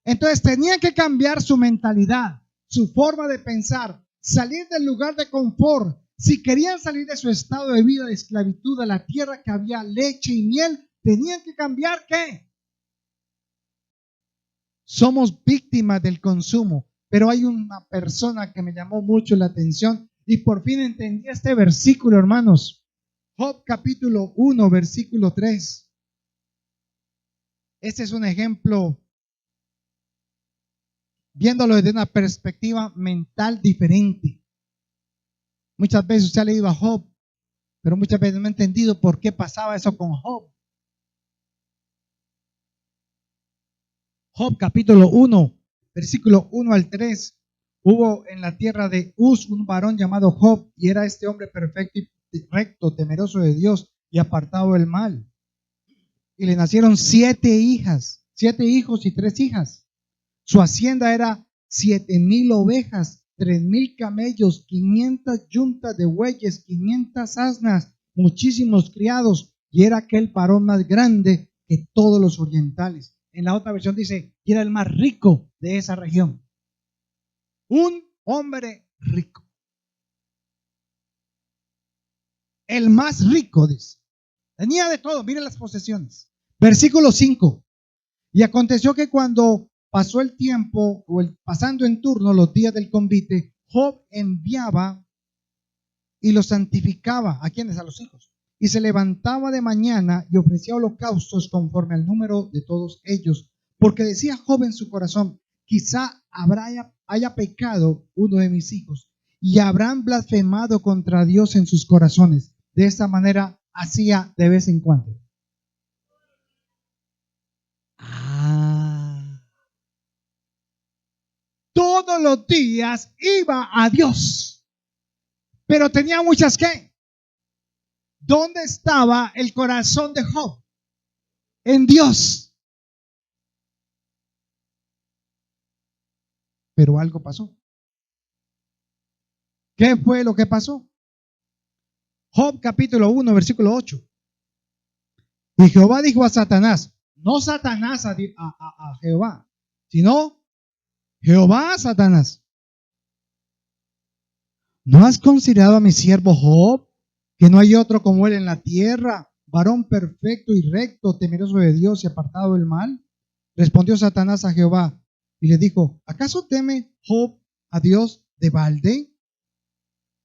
Entonces tenían que cambiar su mentalidad, su forma de pensar, salir del lugar de confort. Si querían salir de su estado de vida de esclavitud a la tierra que había leche y miel, tenían que cambiar ¿qué? Somos víctimas del consumo, pero hay una persona que me llamó mucho la atención y por fin entendí este versículo, hermanos. Job capítulo 1, versículo 3. Este es un ejemplo viéndolo desde una perspectiva mental diferente. Muchas veces usted ha leído a Job, pero muchas veces no ha entendido por qué pasaba eso con Job. Job capítulo 1, versículo 1 al 3. Hubo en la tierra de Uz un varón llamado Job, y era este hombre perfecto y recto, temeroso de Dios y apartado del mal. Y le nacieron 7 hijas, 7 hijos y 3 hijas. Su hacienda era 7,000 ovejas, 3,000 camellos, 500 yuntas de bueyes, 500 asnas, muchísimos criados, y era aquel varón más grande que todos los orientales. En la otra versión dice, y era el más rico de esa región. Un hombre rico. El más rico, dice. Tenía de todo, miren las posesiones. Versículo 5. Y aconteció que cuando pasó el tiempo, pasando en turno los días del convite, Job enviaba y los santificaba. ¿A quiénes? A los hijos. Y se levantaba de mañana y ofrecía holocaustos conforme al número de todos ellos. Porque decía Job en su corazón, quizá haya pecado uno de mis hijos y habrán blasfemado contra Dios en sus corazones. De esta manera hacía de vez en cuando. Todos los días iba a Dios, pero tenía muchas ¿qué? ¿Dónde estaba el corazón de Job? En Dios. Pero algo pasó. ¿Qué fue lo que pasó? Job capítulo 1, versículo 8. Y Jehová dijo a Satanás, no Satanás a Jehová, sino Jehová a Satanás. ¿No has considerado a mi siervo Job, que no hay otro como él en la tierra, varón perfecto y recto, temeroso de Dios y apartado del mal? Respondió Satanás a Jehová y le dijo, ¿acaso teme Job a Dios de balde?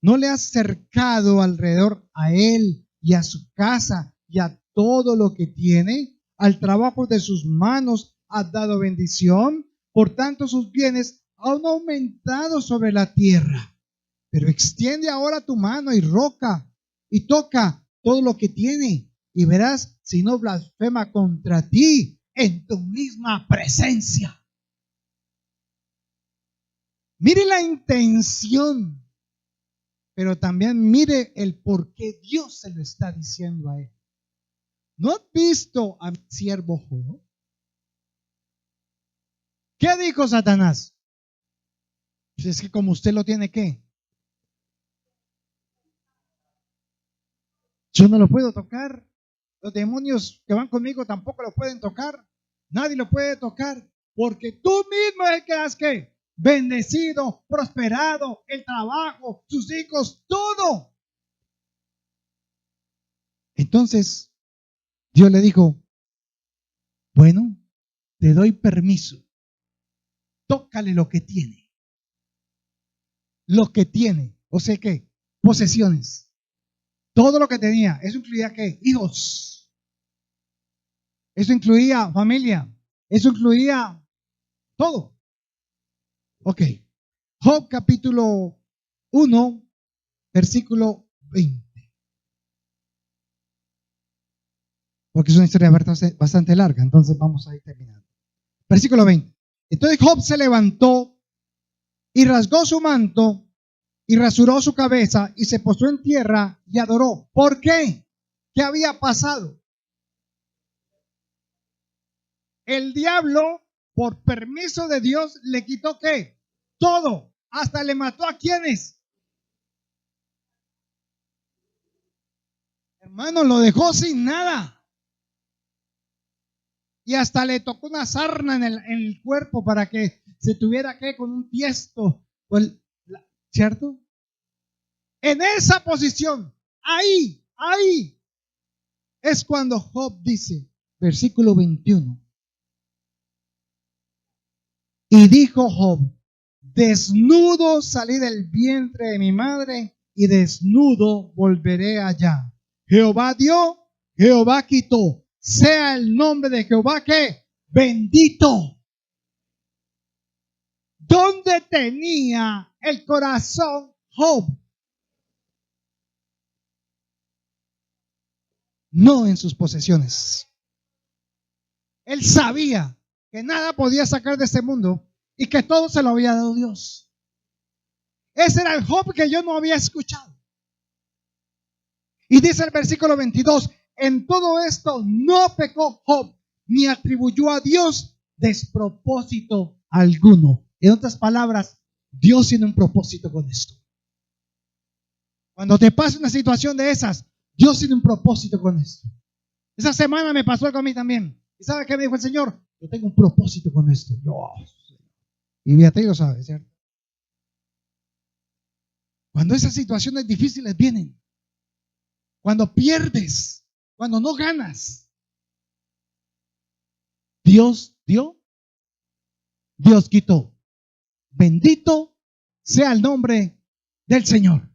¿No le has cercado alrededor a él y a su casa y a todo lo que tiene? Al trabajo de sus manos has dado bendición, por tanto sus bienes han aumentado sobre la tierra. Pero extiende ahora tu mano y roca y toca todo lo que tiene y verás si no blasfema contra ti en tu misma presencia. Mire la intención, pero también mire el por qué Dios se lo está diciendo a él. ¿No has visto a mi siervo Job? ¿Qué dijo Satanás? Pues es que como usted lo tiene, ¿qué? Yo no lo puedo tocar. Los demonios que van conmigo tampoco lo pueden tocar. Nadie lo puede tocar. Porque tú mismo es el que has que bendecido, prosperado, el trabajo, sus hijos, todo. Entonces, Dios le dijo, bueno, te doy permiso. Tócale lo que tiene. Lo que tiene. O sea que, posesiones. Todo lo que tenía. ¿Eso incluía qué? Hijos. Eso incluía familia. Eso incluía todo. Ok. Job capítulo 1, versículo 20. Porque es una historia bastante larga, entonces vamos a ir terminando. Versículo 20. Entonces Job se levantó y rasgó su manto y rasuró su cabeza y se postró en tierra y adoró. ¿Por qué? ¿Qué había pasado? El diablo, por permiso de Dios, le quitó ¿qué? Todo. Hasta le mató a quienes. Hermano, lo dejó sin nada. Y hasta le tocó una sarna en el cuerpo para que se tuviera que con un tiesto, ¿cierto? En esa posición, ahí es cuando Job dice, versículo 21, y dijo Job, desnudo salí del vientre de mi madre y desnudo volveré allá. Jehová dio, Jehová quitó. Sea el nombre de Jehová que bendito. ¿Dónde tenía el corazón Job? No en sus posesiones. Él sabía que nada podía sacar de este mundo y que todo se lo había dado Dios. Ese era el Job que yo no había escuchado. Y dice el versículo 22, en todo esto no pecó Job, ni atribuyó a Dios despropósito alguno. En otras palabras, Dios tiene un propósito con esto. Cuando te pasa una situación de esas, Dios tiene un propósito con esto. Esa semana me pasó algo a mí también. ¿Y sabe qué me dijo el Señor? Yo tengo un propósito con esto. Y Beatriz lo sabe, ¿cierto? Cuando esas situaciones difíciles vienen, cuando pierdes, cuando no ganas, Dios dio, Dios quitó. Bendito sea el nombre del Señor.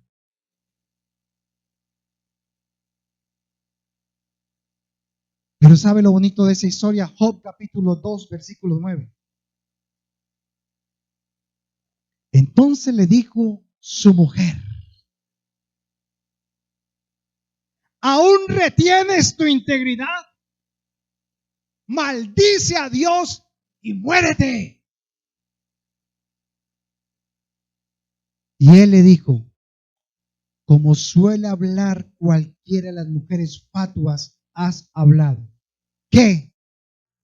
Pero ¿sabe lo bonito de esa historia? Job capítulo 2, versículo 9. Entonces le dijo su mujer: ¿aún retienes tu integridad? Maldice a Dios y muérete. Y él le dijo, como suele hablar cualquiera de las mujeres fatuas, has hablado. ¿Qué?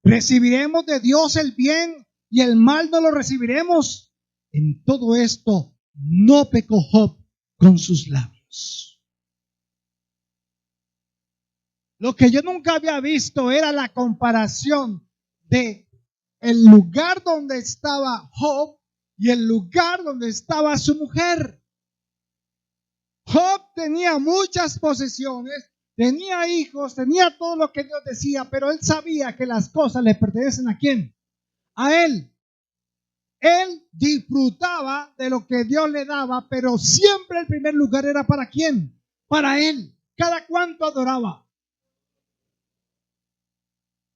¿Recibiremos de Dios el bien y el mal no lo recibiremos? En todo esto no pecó Job con sus labios. Lo que yo nunca había visto era la comparación de el lugar donde estaba Job y el lugar donde estaba su mujer. Job tenía muchas posesiones, tenía hijos, tenía todo lo que Dios decía, pero él sabía que las cosas le pertenecen ¿a quién? A él. Él disfrutaba de lo que Dios le daba, pero siempre el primer lugar era ¿para quién? Para él. Cada cuanto adoraba.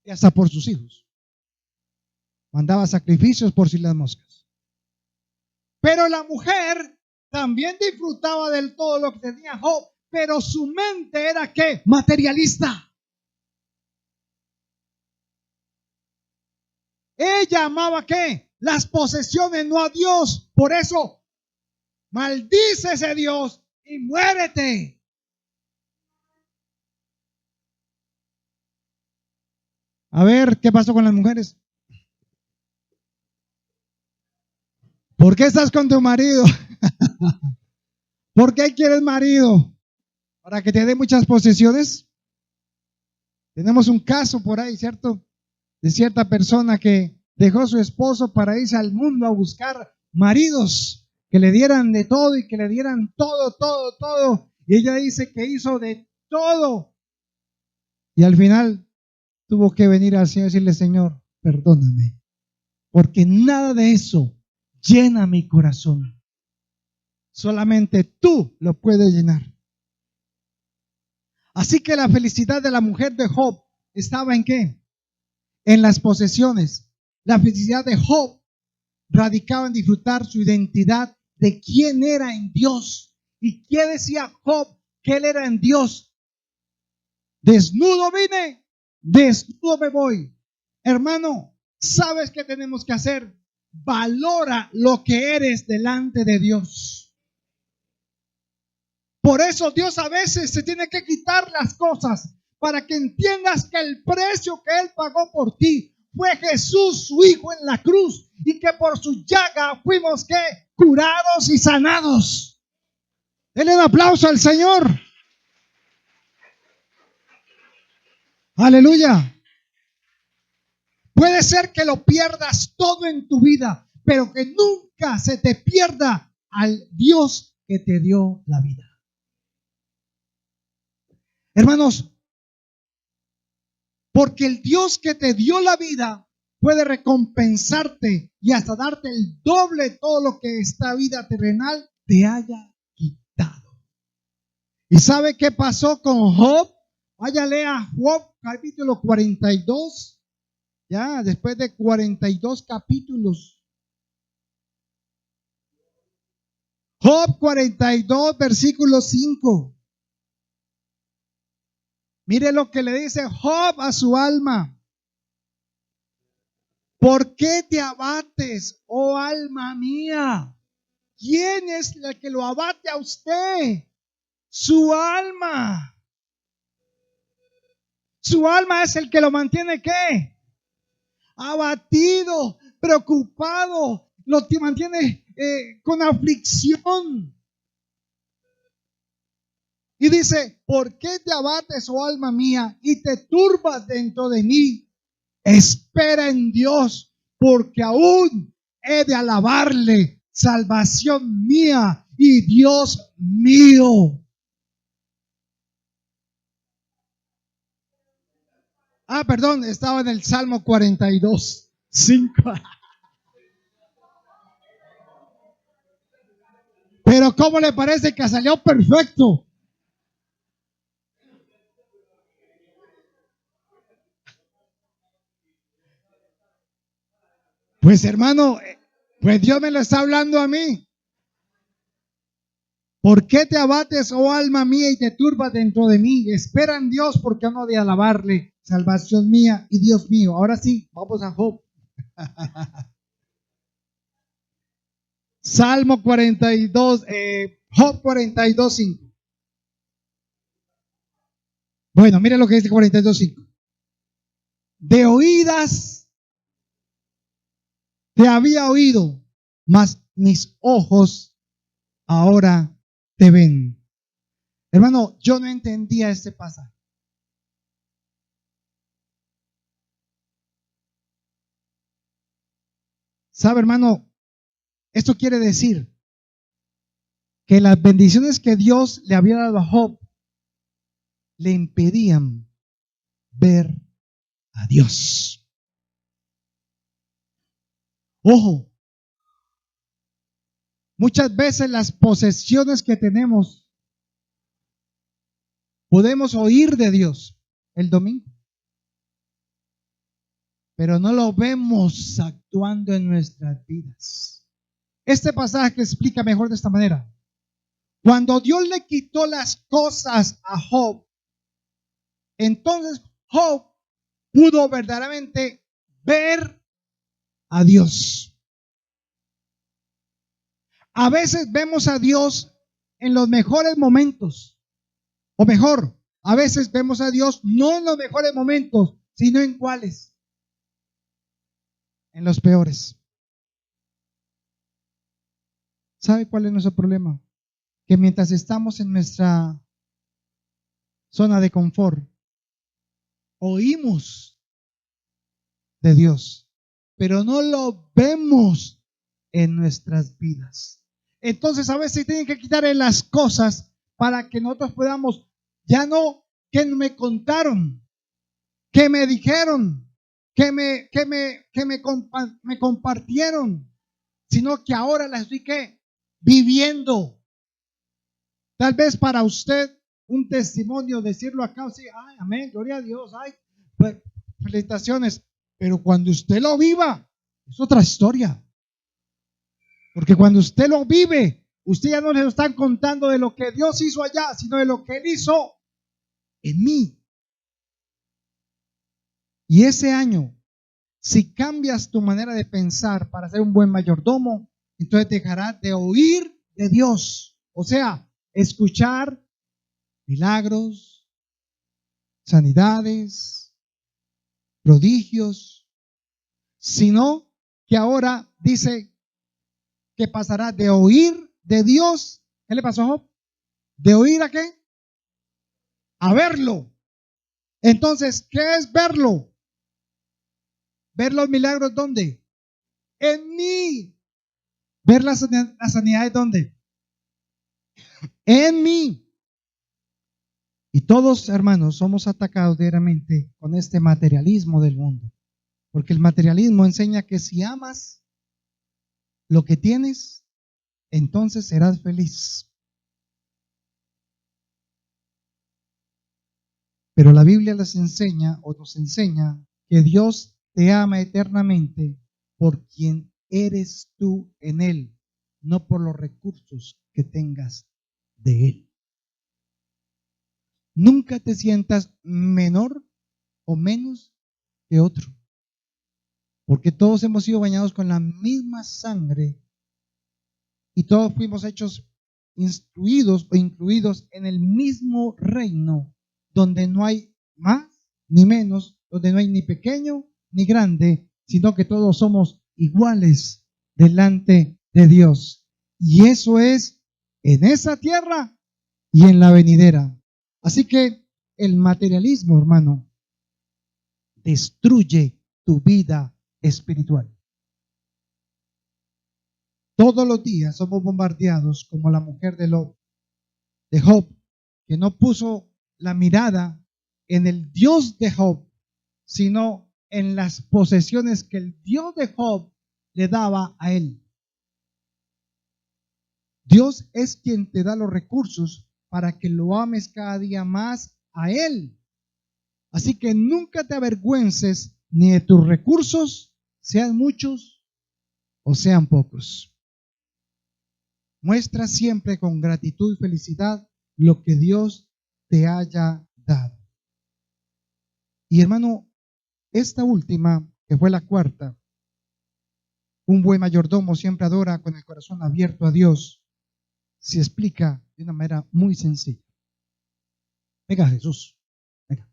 Y hasta por sus hijos. Mandaba sacrificios por si las moscas. Pero la mujer también disfrutaba del todo lo que tenía Job, pero su mente era ¿qué? Materialista. Ella amaba ¿qué? Las posesiones, no a Dios. Por eso, maldícese Dios y muérete. A ver, ¿qué pasó con las mujeres? ¿Por qué estás con tu marido? ¿Por qué quieres marido? ¿Para que te dé muchas posesiones? Tenemos un caso por ahí, ¿cierto? De cierta persona que dejó a su esposo para irse al mundo a buscar maridos que le dieran de todo y que le dieran todo, todo, todo. Y ella dice que hizo de todo. Y al final tuvo que venir al Señor y decirle, Señor, perdóname, porque nada de eso llena mi corazón. Solamente tú lo puedes llenar. Así que la felicidad de la mujer de Job estaba ¿en qué? En las posesiones. La felicidad de Job radicaba en disfrutar su identidad de quién era en Dios. ¿Y qué decía Job? Que él era en Dios. Desnudo vine, desnudo me voy. Hermano, ¿sabes qué tenemos que hacer? Valora lo que eres delante de Dios. Por eso Dios a veces se tiene que quitar las cosas para que entiendas que el precio que Él pagó por ti fue Jesús, su Hijo, en la cruz, y que por su llaga fuimos ¿qué? Curados y sanados. Denle un aplauso al Señor. Aleluya. Puede ser que lo pierdas todo en tu vida, pero que nunca se te pierda al Dios que te dio la vida. Hermanos, porque el Dios que te dio la vida puede recompensarte y hasta darte el doble de todo lo que esta vida terrenal te haya quitado. ¿Y sabe qué pasó con Job? Vaya, lea Job capítulo 42. Ya, después de 42 capítulos. Job 42, versículo 5. Mire lo que le dice Job a su alma. ¿Por qué te abates, oh alma mía? ¿Quién es el que lo abate a usted? Su alma. Su alma es el que lo mantiene, ¿qué? Abatido, preocupado, lo mantiene con aflicción. Y dice, ¿por qué te abates, oh alma mía, y te turbas dentro de mí? Espera en Dios, porque aún he de alabarle, salvación mía y Dios mío. Perdón, estaba en el Salmo 42, 5. Pero ¿cómo le parece que salió perfecto? Pues hermano, pues Dios me lo está hablando a mí. ¿Por qué te abates, oh alma mía, y te turbas dentro de mí? Espera en Dios, porque no de alabarle, salvación mía y Dios mío. Ahora sí, vamos a Job. Salmo 42, Job 42, 5. Bueno, mire lo que dice 42, 5. De oídas te había oído, mas mis ojos ahora te ven. Hermano, yo no entendía este pasaje. ¿Sabe, hermano? Esto quiere decir que las bendiciones que Dios le había dado a Job le impedían ver a Dios. Ojo, muchas veces las posesiones que tenemos, podemos oír de Dios el domingo, pero no lo vemos actuando en nuestras vidas. Este pasaje explica mejor de esta manera. Cuando Dios le quitó las cosas a Job, entonces Job pudo verdaderamente ver a Dios. A veces vemos a Dios en los mejores momentos, o mejor, a veces vemos a Dios no en los mejores momentos, sino en cuáles, en los peores. ¿Sabe cuál es nuestro problema? Que mientras estamos en nuestra zona de confort, oímos de Dios, pero no lo vemos en nuestras vidas. Entonces a veces tienen que quitarle las cosas para que nosotros podamos, ya no que me contaron, que me dijeron, me compartieron, sino que ahora las estoy ¿qué? Viviendo. Tal vez para usted un testimonio, decirlo acá, sí, ay, amén, gloria a Dios, ay, pues, felicitaciones, pero cuando usted lo viva, es otra historia. Porque cuando usted lo vive, usted ya no le están contando de lo que Dios hizo allá, sino de lo que Él hizo en mí. Y ese año, si cambias tu manera de pensar para ser un buen mayordomo, entonces dejarás de oír de Dios. O sea, escuchar milagros, sanidades, prodigios, sino que ahora dice que pasará de oír de Dios. ¿Qué le pasó a Job? ¿De oír a qué? A verlo. Entonces, ¿qué es verlo? ¿Ver los milagros dónde? En mí. ¿Ver las sanidades dónde? En mí. Y todos, hermanos, somos atacados diariamente con este materialismo del mundo. Porque el materialismo enseña que si amas lo que tienes, entonces serás feliz. Pero la Biblia les enseña o nos enseña que Dios te ama eternamente por quien eres tú en Él, no por los recursos que tengas de Él. Nunca te sientas menor o menos que otro. Porque todos hemos sido bañados con la misma sangre y todos fuimos hechos instruidos o incluidos en el mismo reino, donde no hay más ni menos, donde no hay ni pequeño ni grande, sino que todos somos iguales delante de Dios. Y eso es en esa tierra y en la venidera. Así que el materialismo, hermano, destruye tu vida espiritual. Todos los días somos bombardeados como la mujer de Job, que no puso la mirada en el Dios de Job, sino en las posesiones que el Dios de Job le daba a él. Dios es quien te da los recursos para que lo ames cada día más a Él. Así que nunca te avergüences ni de tus recursos, sean muchos o sean pocos. Muestra siempre con gratitud y felicidad lo que Dios te haya dado. Y hermano, esta última, que fue la cuarta, un buen mayordomo siempre adora con el corazón abierto a Dios, se explica de una manera muy sencilla. Venga Jesús, venga,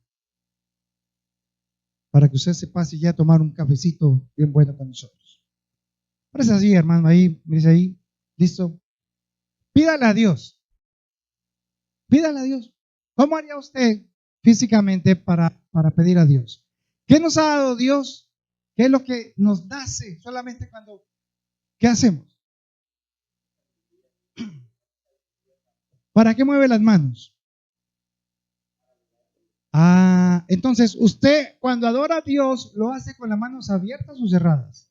para que usted se pase ya a tomar un cafecito bien bueno con nosotros. Parece así, hermano, ahí, me dice ahí, listo. Pídale a Dios. Pídale a Dios. ¿Cómo haría usted físicamente para pedir a Dios? ¿Qué nos ha dado Dios? ¿Qué es lo que nos nace solamente cuando, qué hacemos? ¿Para qué mueve las manos? Ah, entonces usted cuando adora a Dios lo hace con las manos abiertas o cerradas.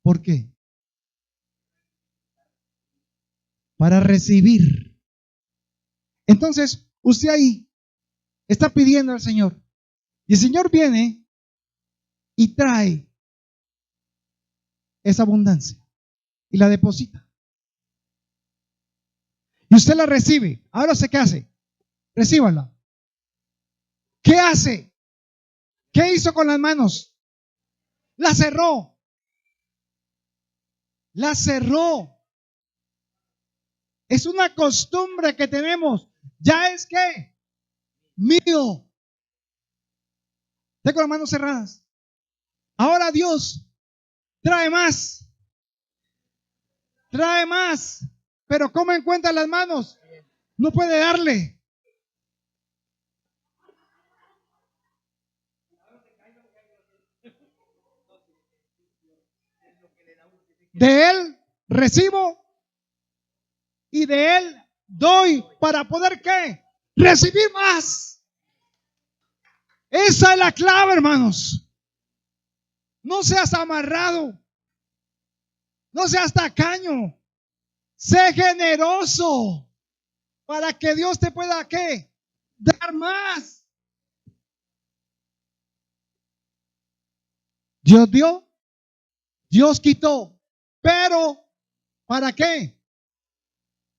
¿Por qué? Para recibir. Entonces usted ahí está pidiendo al Señor y el Señor viene y trae esa abundancia y la deposita. Y usted la recibe. Ahora sé qué hace. Recíbala. ¿Qué hace? ¿Qué hizo con las manos? La cerró. La cerró. Es una costumbre que tenemos. Ya es que mío. Tengo las manos cerradas. Ahora Dios trae más. Trae más. Pero ¿cómo encuentra las manos? No puede darle. De Él recibo y de Él doy para poder ¿qué? Recibir más. Esa es la clave, hermanos. No seas amarrado. No seas tacaño. Sé generoso para que Dios te pueda ¿qué? Dar más. Dios dio, Dios quitó. Pero, ¿para qué?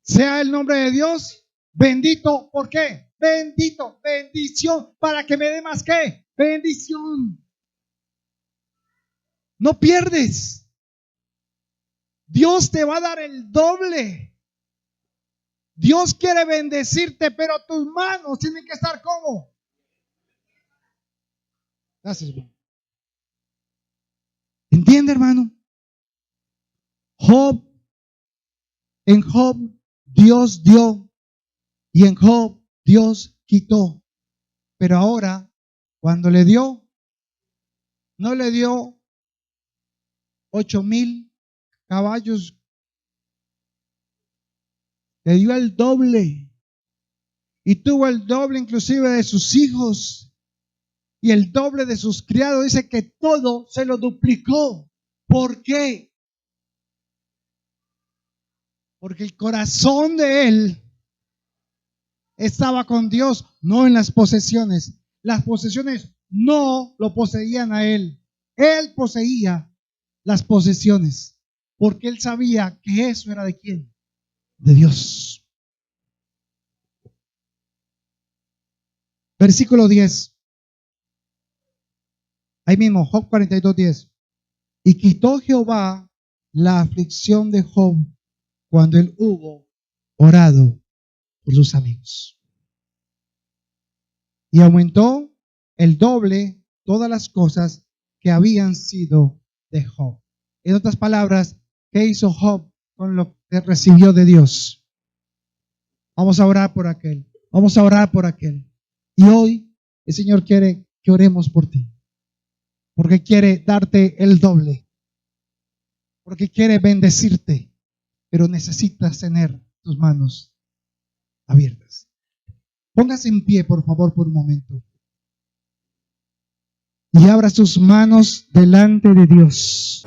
Sea el nombre de Dios bendito. ¿Por qué? Bendito, bendición, para que me dé más ¿qué? Bendición. No pierdes. Dios te va a dar el doble. Dios quiere bendecirte, pero tus manos tienen que estar como. Gracias, hermano. ¿Entiende, hermano? En Job Dios dio y en Job Dios quitó. Pero ahora, cuando le dio, no le dio 8,000 caballos, le dio el doble. Y tuvo el doble inclusive de sus hijos y el doble de sus criados. Dice que todo se lo duplicó. ¿Por qué? Porque el corazón de él estaba con Dios, no en las posesiones. Las posesiones no lo poseían a él. Él poseía las posesiones, porque él sabía que eso era de quién, de Dios. Versículo 10. Ahí mismo, Job 42:10. Y quitó Jehová la aflicción de Job cuando él hubo orado por sus amigos. Y aumentó el doble todas las cosas que habían sido de Job. En otras palabras, ¿qué hizo Job con lo que recibió de Dios? Vamos a orar por aquel. Vamos a orar por aquel. Y hoy el Señor quiere que oremos por ti. Porque quiere darte el doble. Porque quiere bendecirte. Pero necesitas tener tus manos abiertas. Póngase en pie, por favor, por un momento. Y abra sus manos delante de Dios.